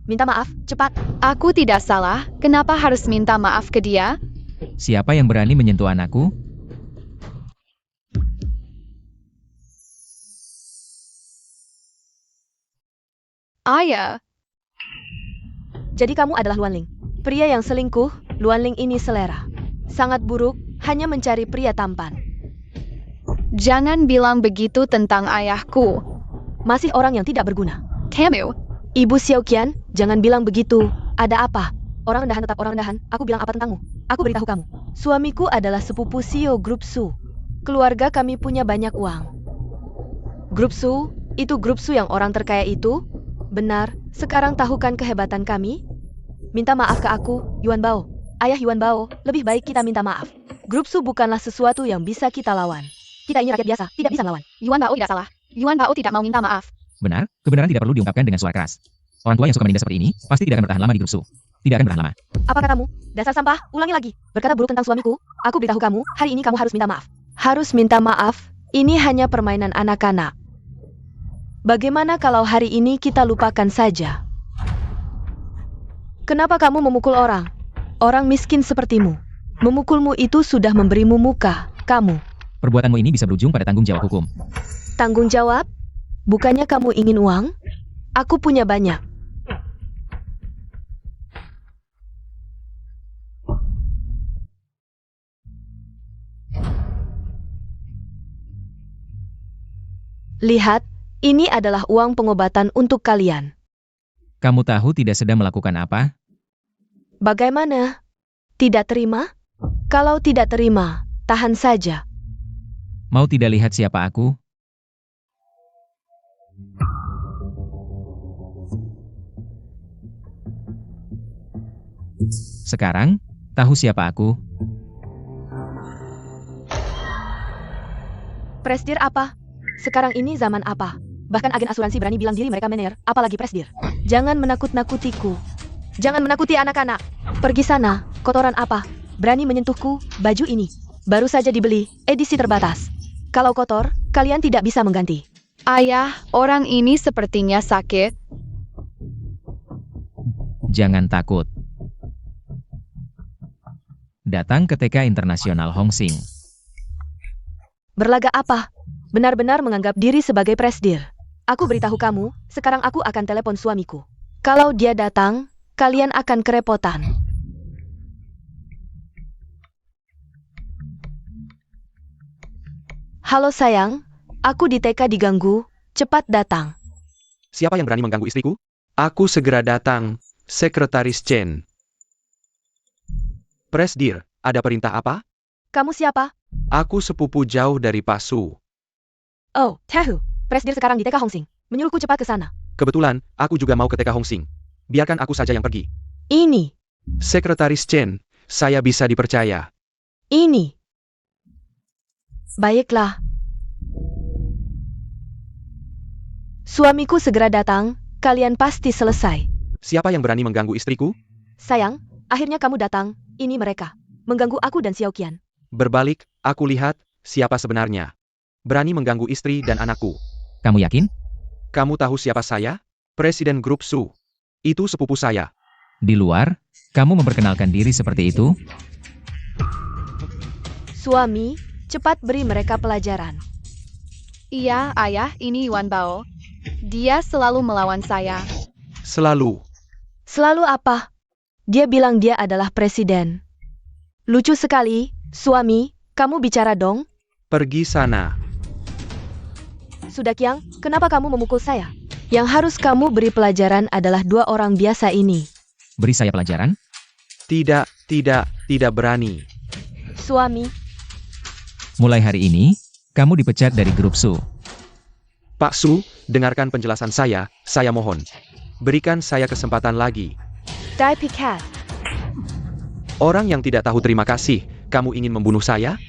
Minta maaf, cepat. Aku tidak salah, kenapa harus minta maaf ke dia? Siapa yang berani menyentuh anakku? Ayah, Jadi kamu adalah Luan Ling. Pria yang selingkuh, Luan Ling ini selera. Sangat buruk, hanya mencari pria tampan. jangan bilang begitu tentang ayahku. Masih orang yang tidak berguna. Kamu, Ibu Xiaoqian, jangan bilang begitu. Ada apa? Orang rendahan tetap orang rendahan. Aku bilang apa tentangmu? Aku beritahu kamu. Suamiku adalah sepupu CEO Grup Su. Keluarga kami punya banyak uang. Grup Su, itu Grup Su yang orang terkaya itu? Benar, sekarang tahukan kehebatan kami? Minta maaf ke aku, Yuan Bao. Ayah Yuan Bao, lebih baik kita minta maaf. Grup Su bukanlah sesuatu yang bisa kita lawan. Kita ini rakyat biasa, tidak bisa melawan. Yuan Bao tidak salah. Yuan Bao tidak mau minta maaf. Benar, kebenaran tidak perlu diungkapkan dengan suara keras. Orang tua yang suka menindas seperti ini, pasti tidak akan bertahan lama di grup Su. Tidak akan bertahan lama. Apa katamu? Dasar sampah, ulangi lagi. Berkata buruk tentang suamiku, aku beritahu kamu, hari ini kamu harus minta maaf. Harus minta maaf? Ini hanya permainan anak-anak. Bagaimana kalau hari ini kita lupakan saja? Kenapa kamu memukul orang? Orang miskin sepertimu. Memukulmu itu sudah memberimu muka, kamu. Perbuatanmu ini bisa berujung pada tanggung jawab hukum. Tanggung jawab? Bukannya kamu ingin uang? Aku punya banyak. Lihat, ini adalah uang pengobatan untuk kalian. Kamu tahu tidak sedang melakukan apa? Bagaimana? Tidak terima? Kalau tidak terima, tahan saja. Mau tidak lihat siapa aku? Sekarang, tahu siapa aku? Presdir apa? Sekarang ini zaman apa? Bahkan agen asuransi berani bilang diri mereka mener, apalagi presdir. Jangan menakut-nakutiku. Jangan menakuti anak-anak. Pergi sana, kotoran apa? Berani menyentuhku, baju ini. Baru saja dibeli, edisi terbatas. Kalau kotor, kalian tidak bisa mengganti. Ayah, orang ini sepertinya sakit. Jangan takut. Datang ke TK Internasional Hong Sing. Berlagak apa? Benar-benar menganggap diri sebagai presdir. Aku beritahu kamu, sekarang aku akan telepon suamiku. Kalau dia datang, kalian akan kerepotan. Halo sayang, aku di TK diganggu, cepat datang. Siapa yang berani mengganggu istriku? Aku segera datang, Sekretaris Chen. Presdir, ada perintah apa? Kamu siapa? Aku sepupu jauh dari Pak Su. Oh, tahu. Presdir sekarang di TK Hong Sing. Menyuruhku cepat ke sana. Kebetulan, aku juga mau ke TK Hong Sing. Biarkan aku saja yang pergi. Ini, Sekretaris Chen, saya bisa dipercaya. ini. Baiklah. Suamiku segera datang, kalian pasti selesai. Siapa yang berani mengganggu istriku? Sayang, akhirnya kamu datang, ini mereka. Mengganggu aku dan Xiao Qian. Berbalik, aku lihat siapa sebenarnya. Berani mengganggu istri dan anakku. Kamu yakin? Kamu tahu siapa saya? Presiden Grup Su. Itu sepupu saya. Di luar, kamu memperkenalkan diri seperti itu? Suami, cepat beri mereka pelajaran. Iya, ayah, ini Yuan Bao. Dia selalu melawan saya. Selalu. Selalu apa? Dia bilang dia adalah presiden. Lucu sekali, suami, kamu bicara dong. Pergi sana. Sudah Kiang, kenapa kamu memukul saya? Yang harus kamu beri pelajaran adalah dua orang biasa ini. Beri saya pelajaran? Tidak berani. Suami, Mulai hari ini, kamu dipecat dari grup Su. Pak Su, dengarkan penjelasan saya mohon. Berikan saya kesempatan lagi. Dai Picat. Orang yang tidak tahu terima kasih, kamu ingin membunuh saya?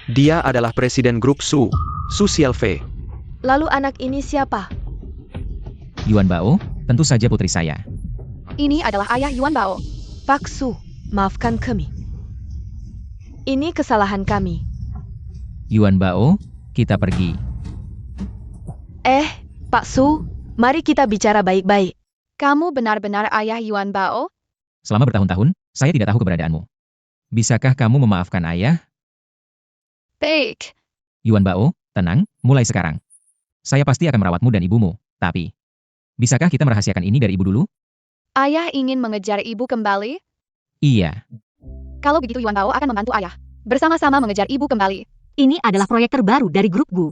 Dia adalah Presiden Grup Su, Su Xiaofei. Lalu anak ini siapa? Yuan Bao, tentu saja putri saya. Ini adalah ayah Yuan Bao. Pak Su, maafkan kami. Ini kesalahan kami. Yuan Bao, kita pergi. Pak Su, mari kita bicara baik-baik. Kamu benar-benar ayah Yuan Bao? Selama bertahun-tahun, saya tidak tahu keberadaanmu. Bisakah kamu memaafkan ayah? Baik. Yuan Bao, tenang, mulai sekarang. Saya pasti akan merawatmu dan ibumu, tapi... Bisakah kita merahasiakan ini dari ibu dulu? Ayah ingin mengejar ibu kembali? Iya. Kalau begitu Yuan Bao akan membantu ayah. Bersama-sama mengejar ibu kembali. Ini adalah proyek terbaru dari grup Gu.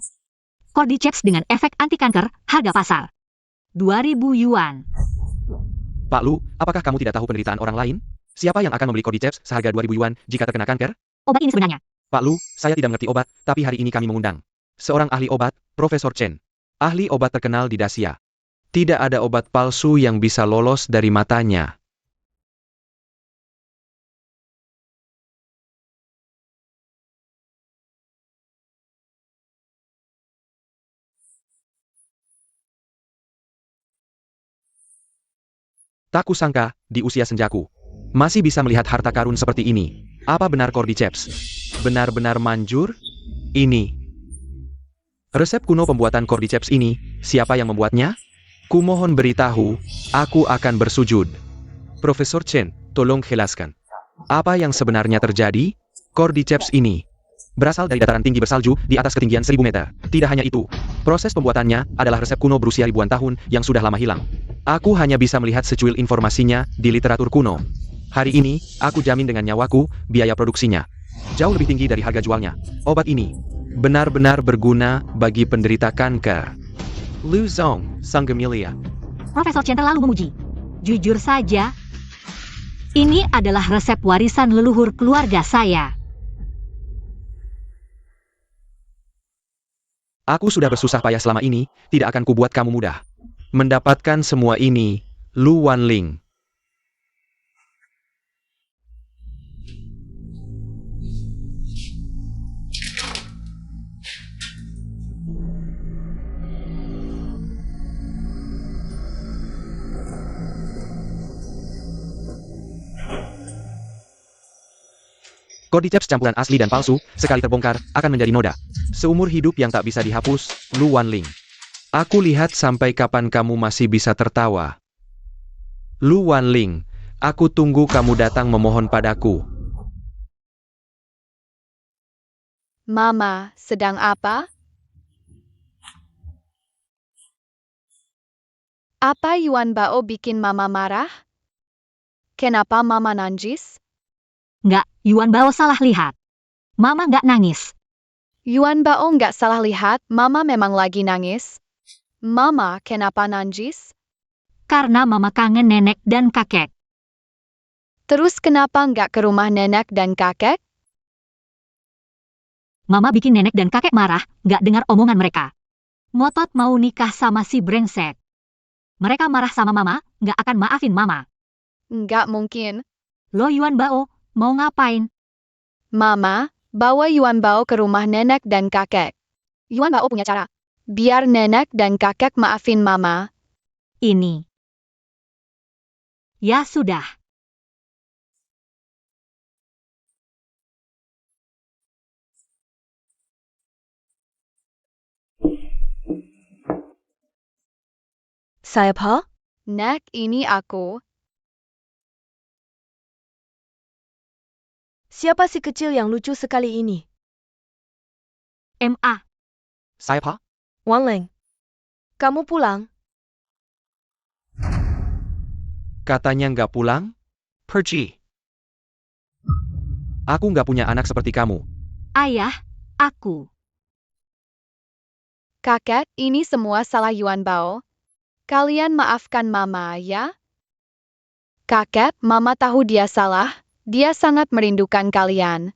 Cordyceps dengan efek anti kanker, harga pasar 2.000 yuan. Pak Lu, apakah kamu tidak tahu penderitaan orang lain? Siapa yang akan membeli Cordyceps seharga 2.000 yuan jika terkena kanker? Obat ini sebenarnya. Pak Lu, saya tidak mengerti obat, tapi hari ini kami mengundang seorang ahli obat, Profesor Chen. Ahli obat terkenal di Dacia. Tidak ada obat palsu yang bisa lolos dari matanya. Tak kusangka, di usia senjaku, masih bisa melihat harta karun seperti ini. Apa benar Cordyceps benar-benar manjur? Ini. Resep kuno pembuatan Cordyceps ini, siapa yang membuatnya? Kumohon beritahu, aku akan bersujud. Profesor Chen, tolong jelaskan. Apa yang sebenarnya terjadi? Cordyceps ini berasal dari dataran tinggi bersalju di atas ketinggian 1000 meter. Tidak hanya itu, proses pembuatannya adalah resep kuno berusia ribuan tahun yang sudah lama hilang. Aku hanya bisa melihat secuil informasinya di literatur kuno. Hari ini, aku jamin dengan nyawaku, biaya produksinya jauh lebih tinggi dari harga jualnya. Obat ini benar-benar berguna bagi penderita kanker. Lu Zong, Sang Gemilia. Profesor Chen terlalu memuji. Jujur saja, ini adalah resep warisan leluhur keluarga saya. Aku sudah bersusah payah selama ini, tidak akan kubuat kamu mudah mendapatkan semua ini, Lu Wanling. Cordyceps campuran asli dan palsu, sekali terbongkar, akan menjadi noda. Seumur hidup yang tak bisa dihapus, Lu Wanling. Aku lihat sampai kapan kamu masih bisa tertawa. Lu Wanling, aku tunggu kamu datang memohon padaku. Mama, sedang apa? Apa Yuan Bao bikin Mama marah? Kenapa Mama nanjis? Nggak, Yuan Bao salah lihat. Mama nggak nangis. Yuan Bao nggak salah lihat, Mama memang lagi nangis. Mama, kenapa nanjis? Karena Mama kangen nenek dan kakek. Terus kenapa nggak ke rumah nenek dan kakek? Mama bikin nenek dan kakek marah, nggak dengar omongan mereka. Ngotot mau nikah sama si brengsek. Mereka marah sama Mama, nggak akan maafin Mama. Nggak mungkin. Lo Yuan Bao, mau ngapain? Mama, bawa Yuan Bao ke rumah nenek dan kakek. Yuan Bao punya cara. Biar nenek dan kakek maafin Mama. Ini. Ya sudah. Siapa? Nek, ini aku. Siapa si kecil yang lucu sekali ini? MA. Siapa? Wanling. Kamu pulang? Katanya nggak pulang? Pergi. Aku nggak punya anak seperti kamu. Ayah, aku. Kakek, ini semua salah Yuan Bao. Kalian maafkan Mama, ya? Kakek, Mama tahu dia salah. Dia sangat merindukan kalian.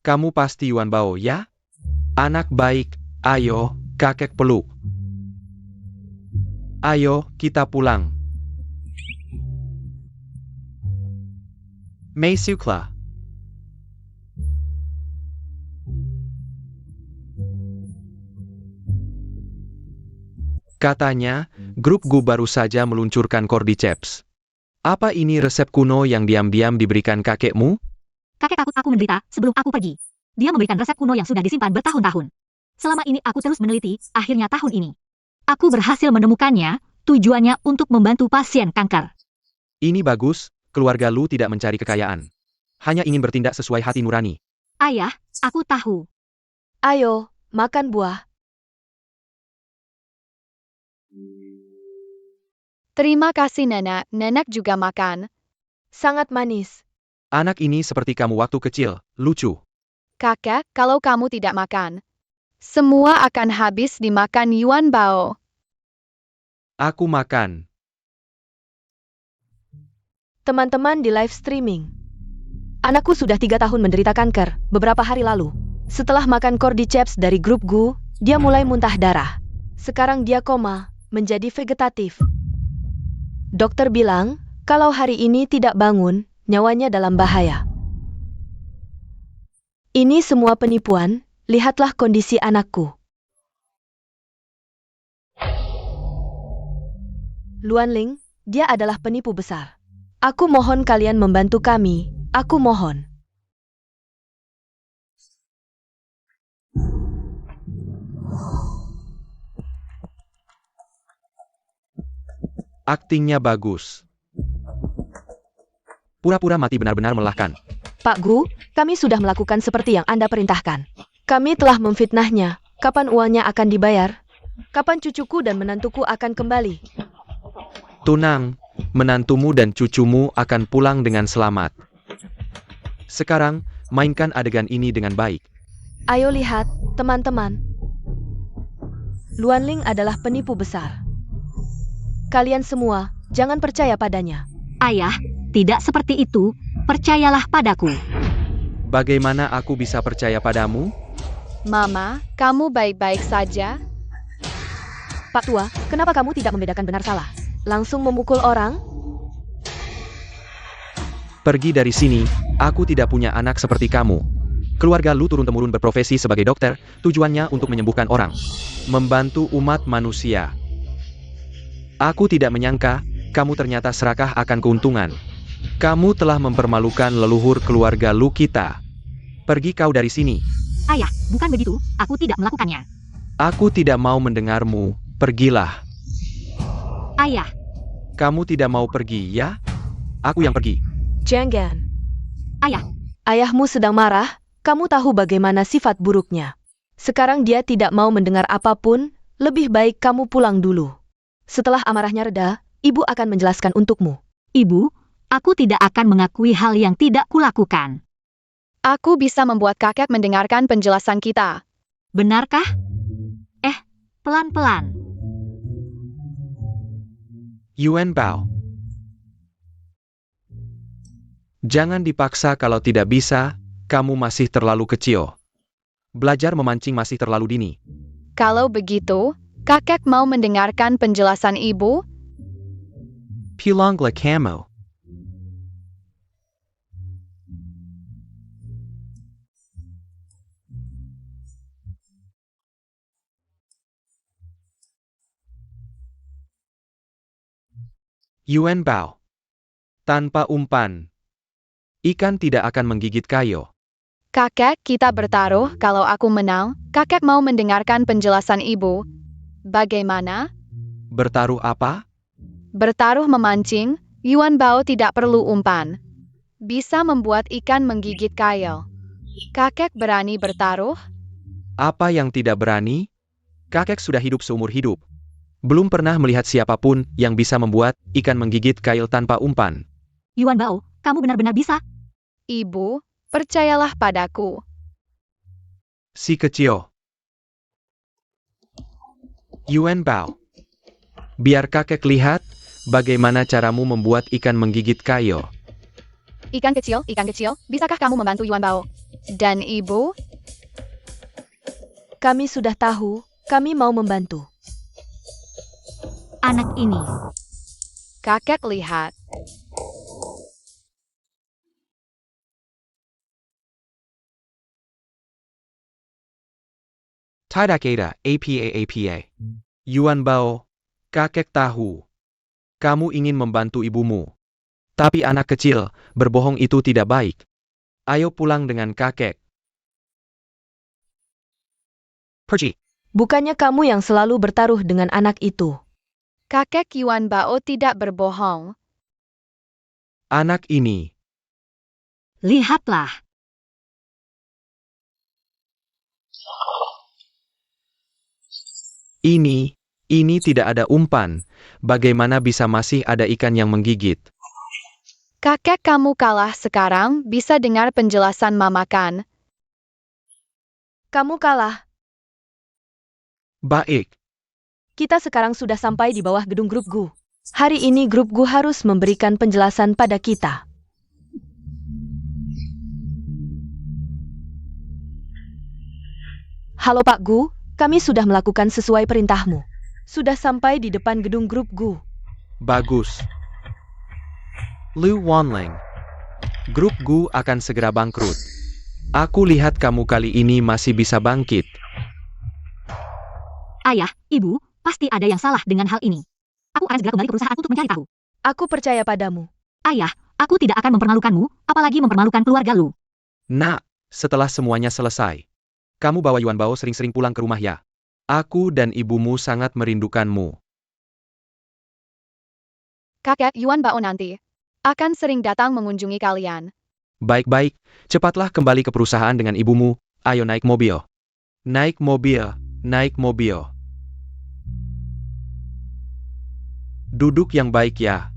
Kamu pasti Yuan Bao, ya? Anak baik, ayo, kakek peluk. Ayo, kita pulang. Mei Sukla. Katanya, grup Gu baru saja meluncurkan Cordyceps. Apa ini resep kuno yang diam-diam diberikan kakekmu? Kakek takut aku menderita sebelum aku pergi. Dia memberikan resep kuno yang sudah disimpan bertahun-tahun. Selama ini aku terus meneliti, akhirnya tahun ini. Aku berhasil menemukannya, tujuannya untuk membantu pasien kanker. Ini bagus, keluarga Lu tidak mencari kekayaan. Hanya ingin bertindak sesuai hati nurani. Ayah, aku tahu. Ayo, makan buah. Terima kasih Nenek, Nenek juga makan. Sangat manis. Anak ini seperti kamu waktu kecil, lucu. Kakek, kalau kamu tidak makan, semua akan habis dimakan Yuan Bao. Aku makan. Teman-teman di live streaming. Anakku sudah 3 tahun menderita kanker, beberapa hari lalu. Setelah makan Cordyceps dari grup Gu, dia mulai muntah darah. Sekarang dia koma, menjadi vegetatif. Dokter bilang, kalau hari ini tidak bangun, nyawanya dalam bahaya. Ini semua penipuan, lihatlah kondisi anakku. Luanling, dia adalah penipu besar. Aku mohon kalian membantu kami, aku mohon. Aktingnya bagus. Pura-pura mati benar-benar melelahkan. Pak Gu, kami sudah melakukan seperti yang Anda perintahkan. Kami telah memfitnahnya. Kapan uangnya akan dibayar? Kapan cucuku dan menantuku akan kembali? Tunang, menantumu dan cucumu akan pulang dengan selamat. Sekarang, mainkan adegan ini dengan baik. Ayo lihat, teman-teman. Luanling adalah penipu besar. Kalian semua, jangan percaya padanya. Ayah, tidak seperti itu, percayalah padaku. Bagaimana aku bisa percaya padamu? Mama, kamu baik-baik saja? Pak Tua, kenapa kamu tidak membedakan benar salah? Langsung memukul orang? Pergi dari sini, aku tidak punya anak seperti kamu. Keluarga Lu turun-temurun berprofesi sebagai dokter, tujuannya untuk menyembuhkan orang. Membantu umat manusia. Aku tidak menyangka, kamu ternyata serakah akan keuntungan. Kamu telah mempermalukan leluhur keluarga Lu kita. Pergi kau dari sini. Ayah, bukan begitu, aku tidak melakukannya. Aku tidak mau mendengarmu. Pergilah. Ayah, Kamu tidak mau pergi, ya? Aku yang pergi. Jangan. ayah, Ayahmu sedang marah, kamu tahu bagaimana sifat buruknya. Sekarang dia tidak mau mendengar apapun, lebih baik kamu pulang dulu. Setelah amarahnya reda, ibu akan menjelaskan untukmu. ibu, aku tidak akan mengakui hal yang tidak kulakukan. Aku bisa membuat kakek mendengarkan penjelasan kita. Benarkah? Pelan-pelan. Yuan Bao. Jangan dipaksa kalau tidak bisa, kamu masih terlalu kecil. Belajar memancing masih terlalu dini. Kalau begitu, kakek mau mendengarkan penjelasan ibu? Pulang le kamu. Yuan Bao. Tanpa umpan, ikan tidak akan menggigit kayu. Kakek, kita bertaruh kalau aku menang, kakek mau mendengarkan penjelasan ibu. Bagaimana? Bertaruh apa? Bertaruh memancing, Yuan Bao tidak perlu umpan. Bisa membuat ikan menggigit kail. Kakek berani bertaruh? Apa yang tidak berani? Kakek sudah hidup seumur hidup. Belum pernah melihat siapapun yang bisa membuat ikan menggigit kail tanpa umpan. Yuan Bao, kamu benar-benar bisa. Ibu, percayalah padaku. Si kecil. Yuan Bao. Biar kakek lihat bagaimana caramu membuat ikan menggigit kail. Ikan kecil, bisakah kamu membantu Yuan Bao? Dan ibu? Kami sudah tahu, kami mau membantu. Anak ini. Kakek lihat. Tidak ada apa. Yuan Bao, kakek tahu. Kamu ingin membantu ibumu. Tapi anak kecil, berbohong itu tidak baik. Ayo pulang dengan kakek. Pergi. Bukannya kamu yang selalu bertaruh dengan anak itu. Kakek Yuan Bao tidak berbohong. Anak ini. Lihatlah. Ini tidak ada umpan. Bagaimana bisa masih ada ikan yang menggigit? Kakek kamu kalah sekarang, bisa dengar penjelasan mama kan? Kamu kalah. Baik. Kita sekarang sudah sampai di bawah gedung grup Gu. Hari ini grup Gu harus memberikan penjelasan pada kita. Halo Pak Gu, kami sudah melakukan sesuai perintahmu. Sudah sampai di depan gedung grup Gu. Bagus. Lu Wanling. Grup Gu akan segera bangkrut. Aku lihat kamu kali ini masih bisa bangkit. Ayah, ibu, pasti ada yang salah dengan hal ini. Aku akan segera kembali ke perusahaan untuk mencari tahu. Aku percaya padamu. Ayah, aku tidak akan mempermalukanmu, apalagi mempermalukan keluarga Lu. Nak, setelah semuanya selesai, kamu bawa Yuan Bao sering-sering pulang ke rumah ya. Aku dan ibumu sangat merindukanmu. Kakek Yuan Bao nanti akan sering datang mengunjungi kalian. Baik-baik, cepatlah kembali ke perusahaan dengan ibumu. Ayo naik mobil. Naik mobil, naik mobil. Duduk yang baik ya.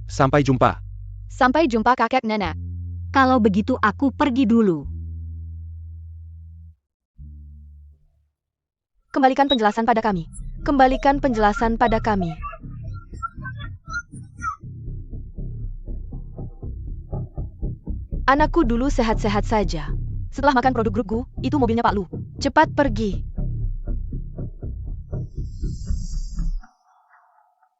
Sampai jumpa. Sampai jumpa kakek nenek. Kalau begitu aku pergi dulu. Kembalikan penjelasan pada kami. Kembalikan penjelasan pada kami. Anakku dulu sehat-sehat saja. Setelah makan produk grup Gu, itu mobilnya Pak Lu. Cepat pergi.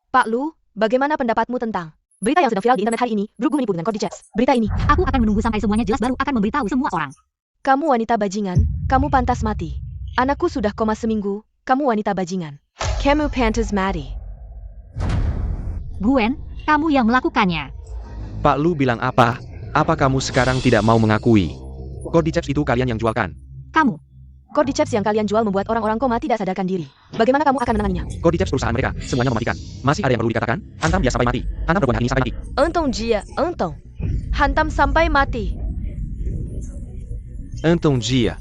Pak Lu, bagaimana pendapatmu tentang berita yang sedang viral di internet hari ini? Grup Gu menipu dengan kode chats. Berita ini, Aku akan menunggu sampai semuanya jelas baru akan memberitahu semua orang. kamu wanita bajingan, kamu pantas mati. Anakku sudah koma seminggu, kamu wanita bajingan. Kamu pantas mati. Gwen, kamu yang melakukannya. Pak Lu bilang apa? Apa kamu sekarang tidak mau mengakui? Cordyceps itu kalian yang jualkan. Kamu. Cordyceps yang kalian jual membuat orang-orang koma tidak sadarkan diri. Bagaimana kamu akan menanganinya? Cordyceps perusahaan mereka, semuanya mematikan. Masih ada yang perlu dikatakan? Hantam dia sampai mati. Hantam perempuan ini sampai mati. Entong Jia, entong. Hantam sampai mati. Entong Jia.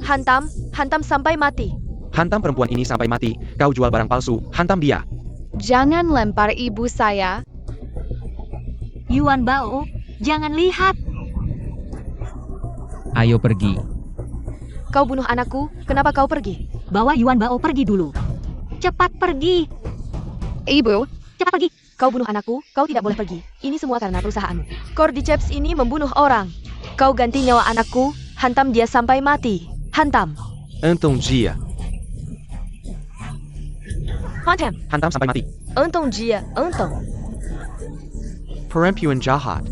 Hantam sampai mati. Hantam perempuan ini sampai mati. Kau jual barang palsu. Hantam dia. Jangan lempar ibu saya. Yuan Bao, jangan lihat. Ayo pergi. Kau bunuh anakku, kenapa kau pergi? Bawa Yuan Bao pergi dulu. Cepat pergi. Ibu, Cepat pergi. Kau bunuh anakku, kau tidak boleh pergi. Ini semua karena perusahaanmu. Cordyceps ini membunuh orang. Kau ganti nyawa anakku, hantam dia sampai mati. Hantam. Entong Jia. Hantam. Hantam sampai mati. Entong Jia, entong. Perempuan jahat.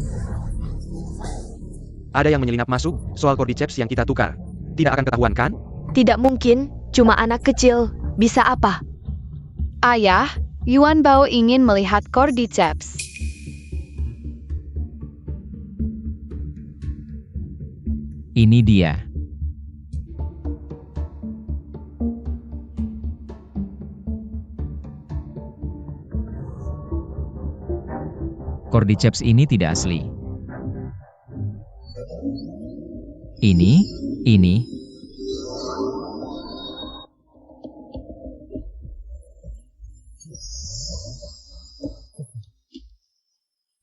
Ada yang menyelinap masuk soal Cordyceps yang kita tukar. Tidak akan ketahuan kan? Tidak mungkin, cuma anak kecil. Bisa apa? ayah, Yuan Bao ingin melihat Cordyceps. Ini dia. Cordyceps ini tidak asli. Ini.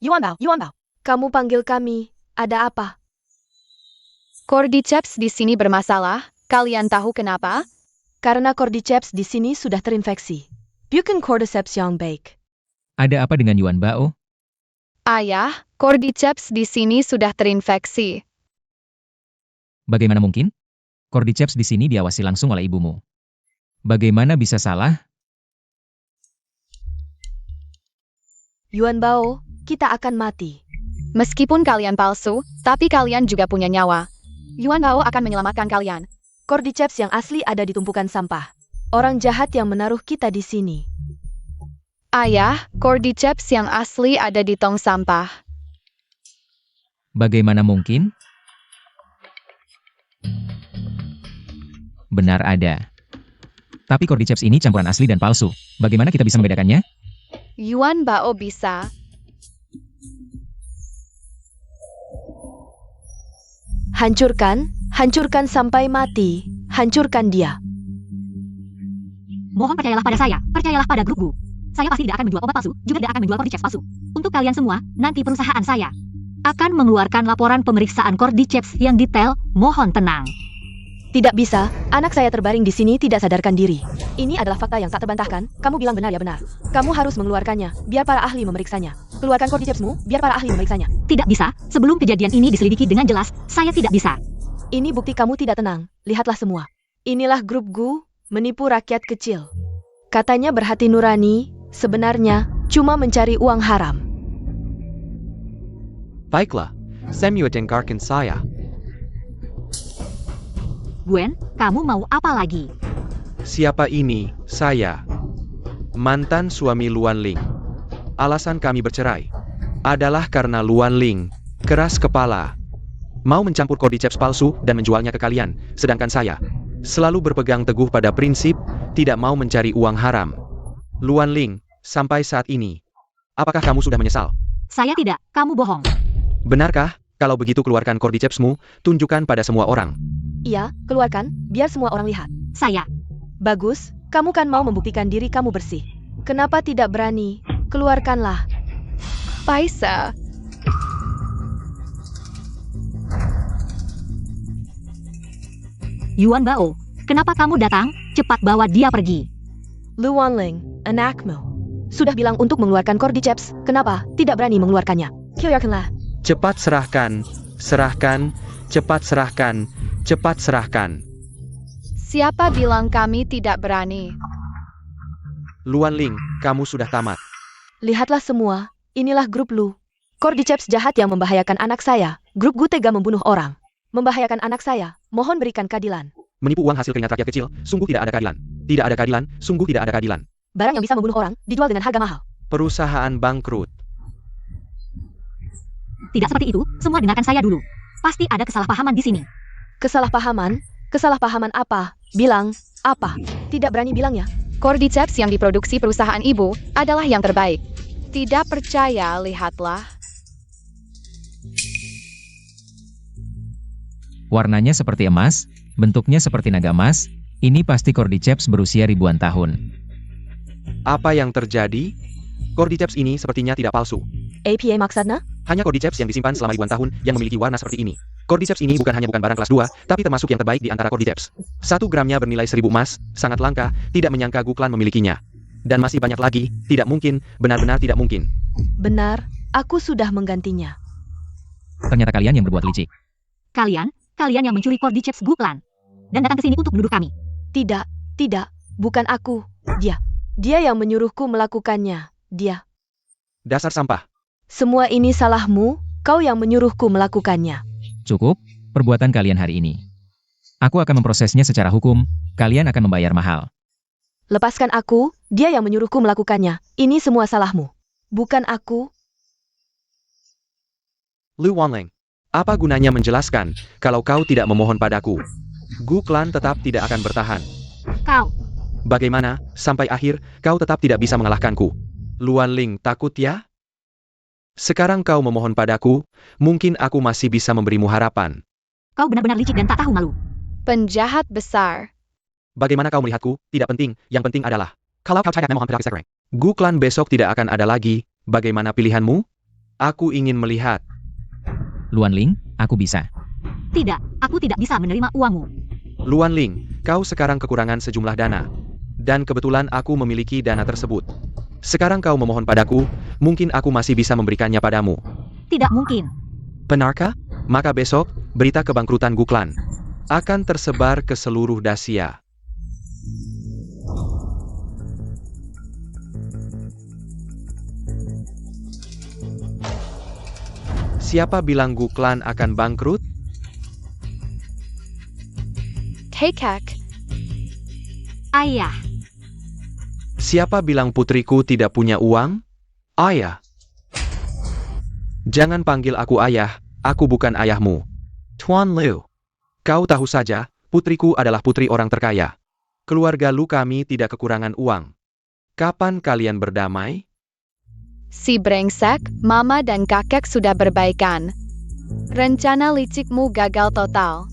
Yuan Bao. Kamu panggil kami. Ada apa? Cordyceps di sini bermasalah. Kalian tahu kenapa? Karena Cordyceps di sini sudah terinfeksi. Bukan Cordyceps yang baik. Ada apa dengan Yuan Bao? Ayah, Cordyceps di sini sudah terinfeksi. Bagaimana mungkin? Cordyceps di sini diawasi langsung oleh ibumu. Bagaimana bisa salah? Yuan Bao, kita akan mati. Meskipun kalian palsu, tapi kalian juga punya nyawa. Yuan Bao akan menyelamatkan kalian. Cordyceps yang asli ada di tumpukan sampah. Orang jahat yang menaruh kita di sini. Ayah, Cordyceps yang asli ada di tong sampah. Bagaimana mungkin? Benar ada. Tapi Cordyceps ini campuran asli dan palsu. Bagaimana kita bisa membedakannya? Yuan Bao bisa. Hancurkan sampai mati. Hancurkan dia. Mohon percayalah pada saya. Percayalah pada grupku. Saya pasti tidak akan menjual obat palsu, juga tidak akan menjual Cordyceps palsu. Untuk kalian semua, nanti perusahaan saya akan mengeluarkan laporan pemeriksaan Cordyceps yang detail. Mohon tenang. Tidak bisa, anak saya terbaring di sini tidak sadarkan diri. Ini adalah fakta yang tak terbantahkan. Kamu bilang benar ya benar. Kamu harus mengeluarkannya, biar para ahli memeriksanya. Keluarkan Cordycepsmu, biar para ahli memeriksanya. Tidak bisa, sebelum kejadian ini diselidiki dengan jelas, saya tidak bisa. Ini bukti kamu tidak tenang. Lihatlah semua. Inilah grup Gu, menipu rakyat kecil. Katanya berhati nurani, sebenarnya cuma mencari uang haram. Baiklah, Samuel dengarkan saya. Gwen, kamu mau apa lagi? Siapa ini? Saya. Mantan suami Luan Ling. Alasan kami bercerai adalah karena Luan Ling keras kepala. Mau mencampur Cordyceps palsu dan menjualnya ke kalian, sedangkan saya selalu berpegang teguh pada prinsip tidak mau mencari uang haram. Luan Ling, sampai saat ini, apakah kamu sudah menyesal? Saya tidak, kamu bohong. Benarkah? Kalau begitu keluarkan Cordycepsmu, tunjukkan pada semua orang. Iya, keluarkan, biar semua orang lihat. Saya. Bagus, kamu kan mau membuktikan diri kamu bersih. Kenapa tidak berani? Keluarkanlah. Paisa. Yuan Bao, kenapa kamu datang? Cepat bawa dia pergi. Lu Wanling, anakmu. Sudah bilang untuk mengeluarkan Cordyceps, kenapa tidak berani mengeluarkannya? Keluarkanlah. Cepat serahkan, cepat serahkan. Siapa bilang kami tidak berani? Luan Ling, kamu sudah tamat. Lihatlah semua, inilah grup Lu. Cordyceps jahat yang membahayakan anak saya. Grup Gu tega membunuh orang. Membahayakan anak saya, mohon berikan keadilan. Menipu uang hasil keringat rakyat kecil, sungguh tidak ada keadilan. Tidak ada keadilan, sungguh tidak ada keadilan. Barang yang bisa membunuh orang, dijual dengan harga mahal. Perusahaan bangkrut. Tidak seperti itu, semua dengarkan saya dulu. Pasti ada kesalahpahaman di sini. Kesalahpahaman? Kesalahpahaman apa? Bilang, apa? Tidak berani bilang ya? Cordyceps yang diproduksi perusahaan ibu adalah yang terbaik. Tidak percaya, lihatlah. Warnanya seperti emas, bentuknya seperti naga emas, ini pasti Cordyceps berusia ribuan tahun. Apa yang terjadi? Cordyceps ini sepertinya tidak palsu. APA maksudnya? Hanya Cordyceps yang disimpan selama ribuan tahun yang memiliki warna seperti ini. Cordyceps ini bukan barang kelas 2, tapi termasuk yang terbaik di antara Cordyceps. 1 gramnya bernilai 1000 emas, sangat langka, tidak menyangka Guklan memilikinya. Dan masih banyak lagi, tidak mungkin, benar-benar tidak mungkin. Benar, aku sudah menggantinya. Ternyata kalian yang berbuat licik. Kalian yang mencuri Cordyceps Guklan. Dan datang ke sini untuk menuduh kami. Tidak, bukan aku. Dia yang menyuruhku melakukannya. Dia. Dasar sampah. Semua ini salahmu, kau yang menyuruhku melakukannya. Cukup, perbuatan kalian hari ini. Aku akan memprosesnya secara hukum, kalian akan membayar mahal. Lepaskan aku, dia yang menyuruhku melakukannya. Ini semua salahmu. Bukan aku. Lu Wanling, apa gunanya menjelaskan kalau kau tidak memohon padaku? Guklan tetap tidak akan bertahan. Kau. Bagaimana, sampai akhir, kau tetap tidak bisa mengalahkanku? Luan Ling takut ya? Sekarang kau memohon padaku, mungkin aku masih bisa memberimu harapan. Kau benar-benar licik dan tak tahu malu. Penjahat besar. Bagaimana kau melihatku? Tidak penting, yang penting adalah kalau kau tidak memohon padaku sekarang, Guklan besok tidak akan ada lagi. Bagaimana pilihanmu? Aku ingin melihat. Luan Ling, aku bisa. Tidak, aku tidak bisa menerima uangmu. Luan Ling, kau sekarang kekurangan sejumlah dana. Dan kebetulan aku memiliki dana tersebut. Sekarang kau memohon padaku, mungkin aku masih bisa memberikannya padamu. Tidak mungkin. Benarkah? Maka besok, berita kebangkrutan Guklan akan tersebar ke seluruh Dacia. Siapa bilang Guklan akan bangkrut? Kakek. Ayah. Siapa bilang putriku tidak punya uang? Ayah. Jangan panggil aku ayah, aku bukan ayahmu. Tuan Liu. Kau tahu saja, putriku adalah putri orang terkaya. Keluarga Lu kami tidak kekurangan uang. Kapan kalian berdamai? Si brengsek, mama dan kakek sudah berbaikan. Rencana licikmu gagal total.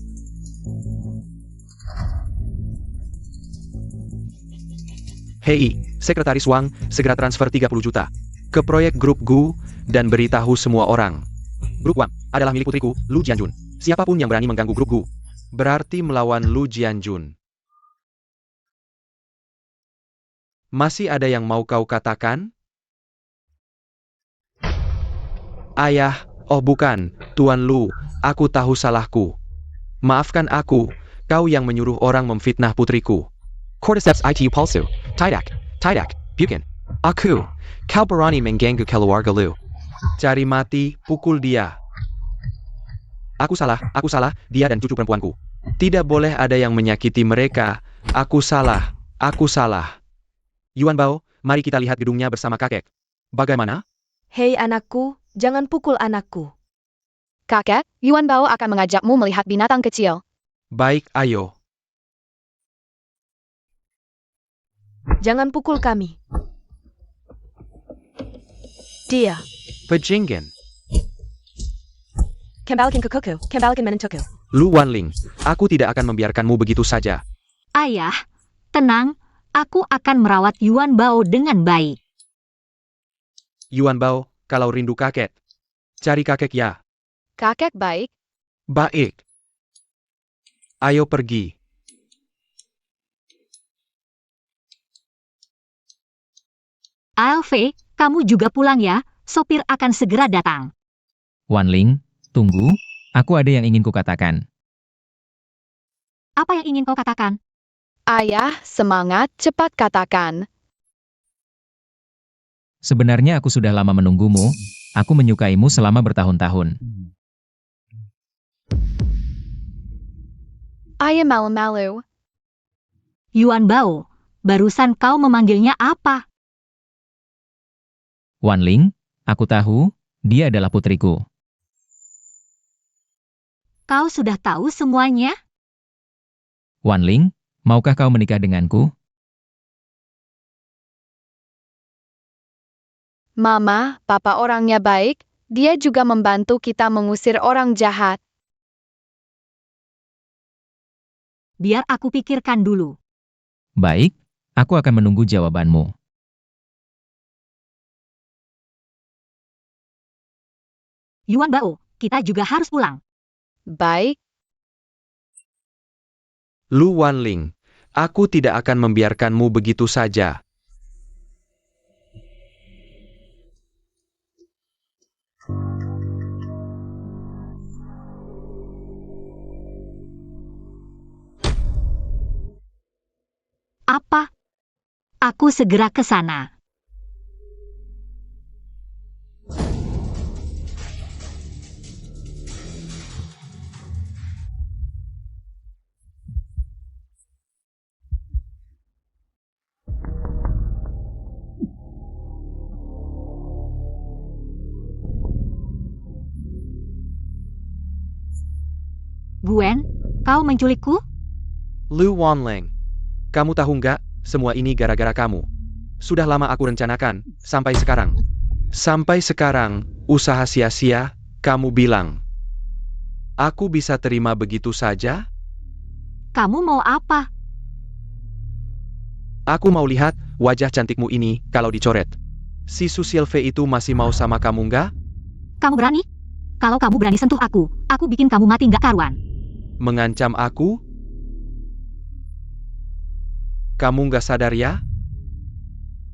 Hei, Sekretaris Wang, segera transfer 30 juta ke proyek grup Gu dan beritahu semua orang. Grup Wang adalah milik putriku, Lu Jianjun. Siapapun yang berani mengganggu grup Gu, berarti melawan Lu Jianjun. Masih ada yang mau kau katakan? Ayah, oh bukan, Tuan Lu, aku tahu salahku. Maafkan aku, kau yang menyuruh orang memfitnah putriku. Cordyceps itu palsu, tidak, bukan. Aku, kau berani mengganggu keluarga Lu. Cari mati, pukul dia. Aku salah, dia dan cucu perempuanku. Tidak boleh ada yang menyakiti mereka. Aku salah. Yuan Bao, mari kita lihat gedungnya bersama kakek. Bagaimana? Hei anakku, jangan pukul anakku. Kakek, Yuan Bao akan mengajakmu melihat binatang kecil. Baik, ayo. Jangan pukul kami. Dia. Pejinggan. Kembalikan ke Koko, kembalikan menentuku. Lu Wanling, aku tidak akan membiarkanmu begitu saja. Ayah, tenang. Aku akan merawat Yuan Bao dengan baik. Yuan Bao, kalau rindu kakek, cari kakek ya. Kakek baik. Baik. Ayo pergi. Alve, kamu juga pulang ya. Sopir akan segera datang. Wan Ling, tunggu, aku ada yang ingin kukatakan. Apa yang ingin kau katakan? Ayah, semangat, cepat katakan. Sebenarnya aku sudah lama menunggumu, aku menyukaimu selama bertahun-tahun. Ayah malu-malu. Yuan Bao, barusan kau memanggilnya apa? Wan Ling, aku tahu, dia adalah putriku. Kau sudah tahu semuanya? Wanling, maukah kau menikah denganku? Mama, Papa orangnya baik, dia juga membantu kita mengusir orang jahat. Biar aku pikirkan dulu. Baik, aku akan menunggu jawabanmu. Yuan Bao, kita juga harus pulang. Baik, Lu Wanling, aku tidak akan membiarkanmu begitu saja. Apa? Aku segera ke sana. Gwen, kau menculikku? Lu Wanling, kamu tahu nggak, semua ini gara-gara kamu. Sudah lama aku rencanakan, sampai sekarang. Sampai sekarang, usaha sia-sia, kamu bilang. Aku bisa terima begitu saja? Kamu mau apa? Aku mau lihat wajah cantikmu ini kalau dicoret. Si Susilve itu masih mau sama kamu nggak? Kamu berani? Kalau kamu berani sentuh aku bikin kamu mati nggak karuan. Mengancam aku? Kamu nggak sadar ya?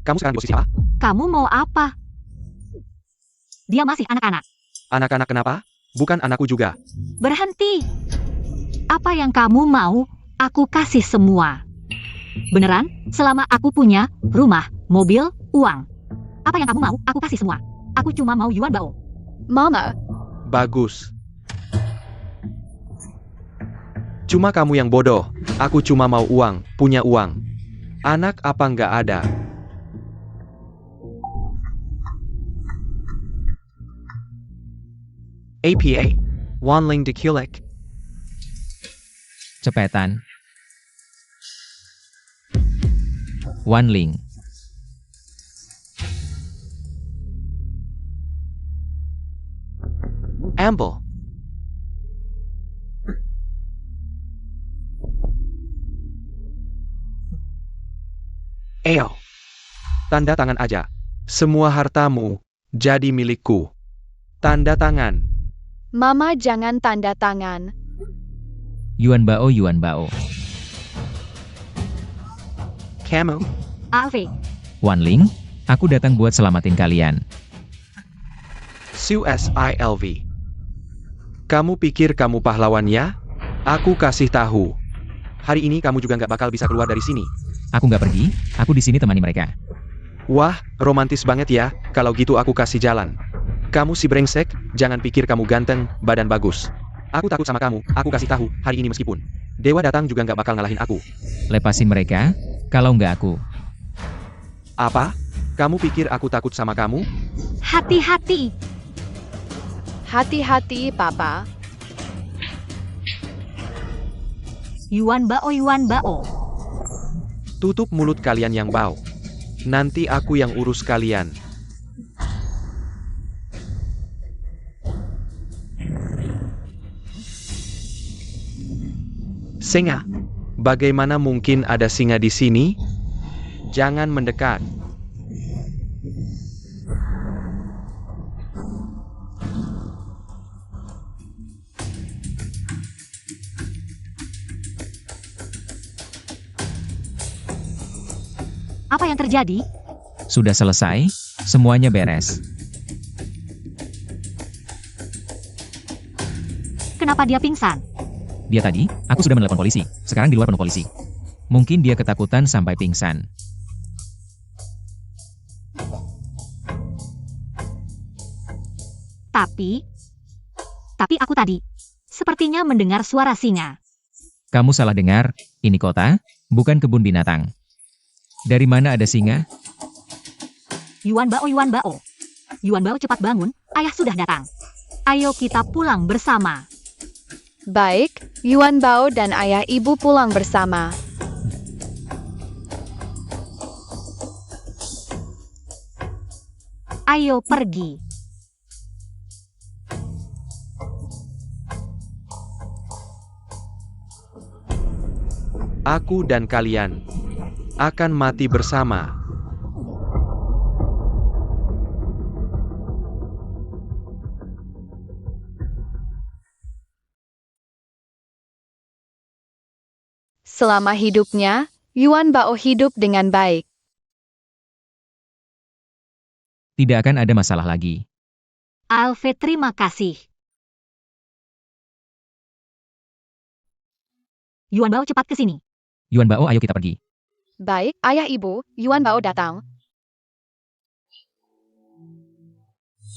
Kamu sekarang di posisi apa? Kamu mau apa? Dia masih anak-anak. Anak-anak kenapa? Bukan anakku juga. Berhenti. Apa yang kamu mau, aku kasih semua. Beneran, selama aku punya rumah, mobil, uang. Apa yang kamu mau, aku kasih semua. Aku cuma mau Yuan Bao. Mama, Bagus. Cuma kamu yang bodoh. Aku cuma mau uang, punya uang. Anak apa nggak ada? APA, Wanling diculik. Cepetan. Wanling. Amble. Ayo. Tanda tangan aja. Semua hartamu jadi milikku. Tanda tangan. Mama jangan tanda tangan. Yuan Bao, Yuan Bao. Kamu. Alve, Wanling, aku datang buat selamatin kalian. Susilv. Kamu pikir kamu pahlawan ya? Aku kasih tahu. Hari ini kamu juga nggak bakal bisa keluar dari sini. Aku nggak pergi, aku di sini temani mereka. Wah, romantis banget ya, kalau gitu aku kasih jalan. Kamu si brengsek, jangan pikir kamu ganteng, badan bagus. Aku takut sama kamu, aku kasih tahu, hari ini meskipun Dewa datang juga nggak bakal ngalahin aku. Lepasin mereka, kalau nggak aku. Apa? Kamu pikir aku takut sama kamu? hati-hati. Hati-hati, Papa. Yuan Bao, Yuan Bao. Tutup mulut kalian yang bau. Nanti aku yang urus kalian. Singa. Bagaimana mungkin ada singa di sini? Jangan mendekat. Apa yang terjadi? Sudah selesai, semuanya beres. Kenapa dia pingsan? Dia tadi, aku sudah menelepon polisi, sekarang di luar penuh polisi. Mungkin dia ketakutan sampai pingsan. Tapi aku tadi sepertinya mendengar suara singa. Kamu salah dengar, ini kota, bukan kebun binatang. Dari mana ada singa? Yuan Bao, Yuan Bao. Yuan Bao cepat bangun, ayah sudah datang. Ayo kita pulang bersama. Baik, Yuan Bao dan ayah ibu pulang bersama. Ayo pergi. Aku dan kalian akan mati bersama. Selama hidupnya, Yuan Bao hidup dengan baik. Tidak akan ada masalah lagi. Alfred, terima kasih. Yuan Bao, cepat ke sini. Yuan Bao, ayo kita pergi. Baik, ayah ibu, Yuan Bao datang.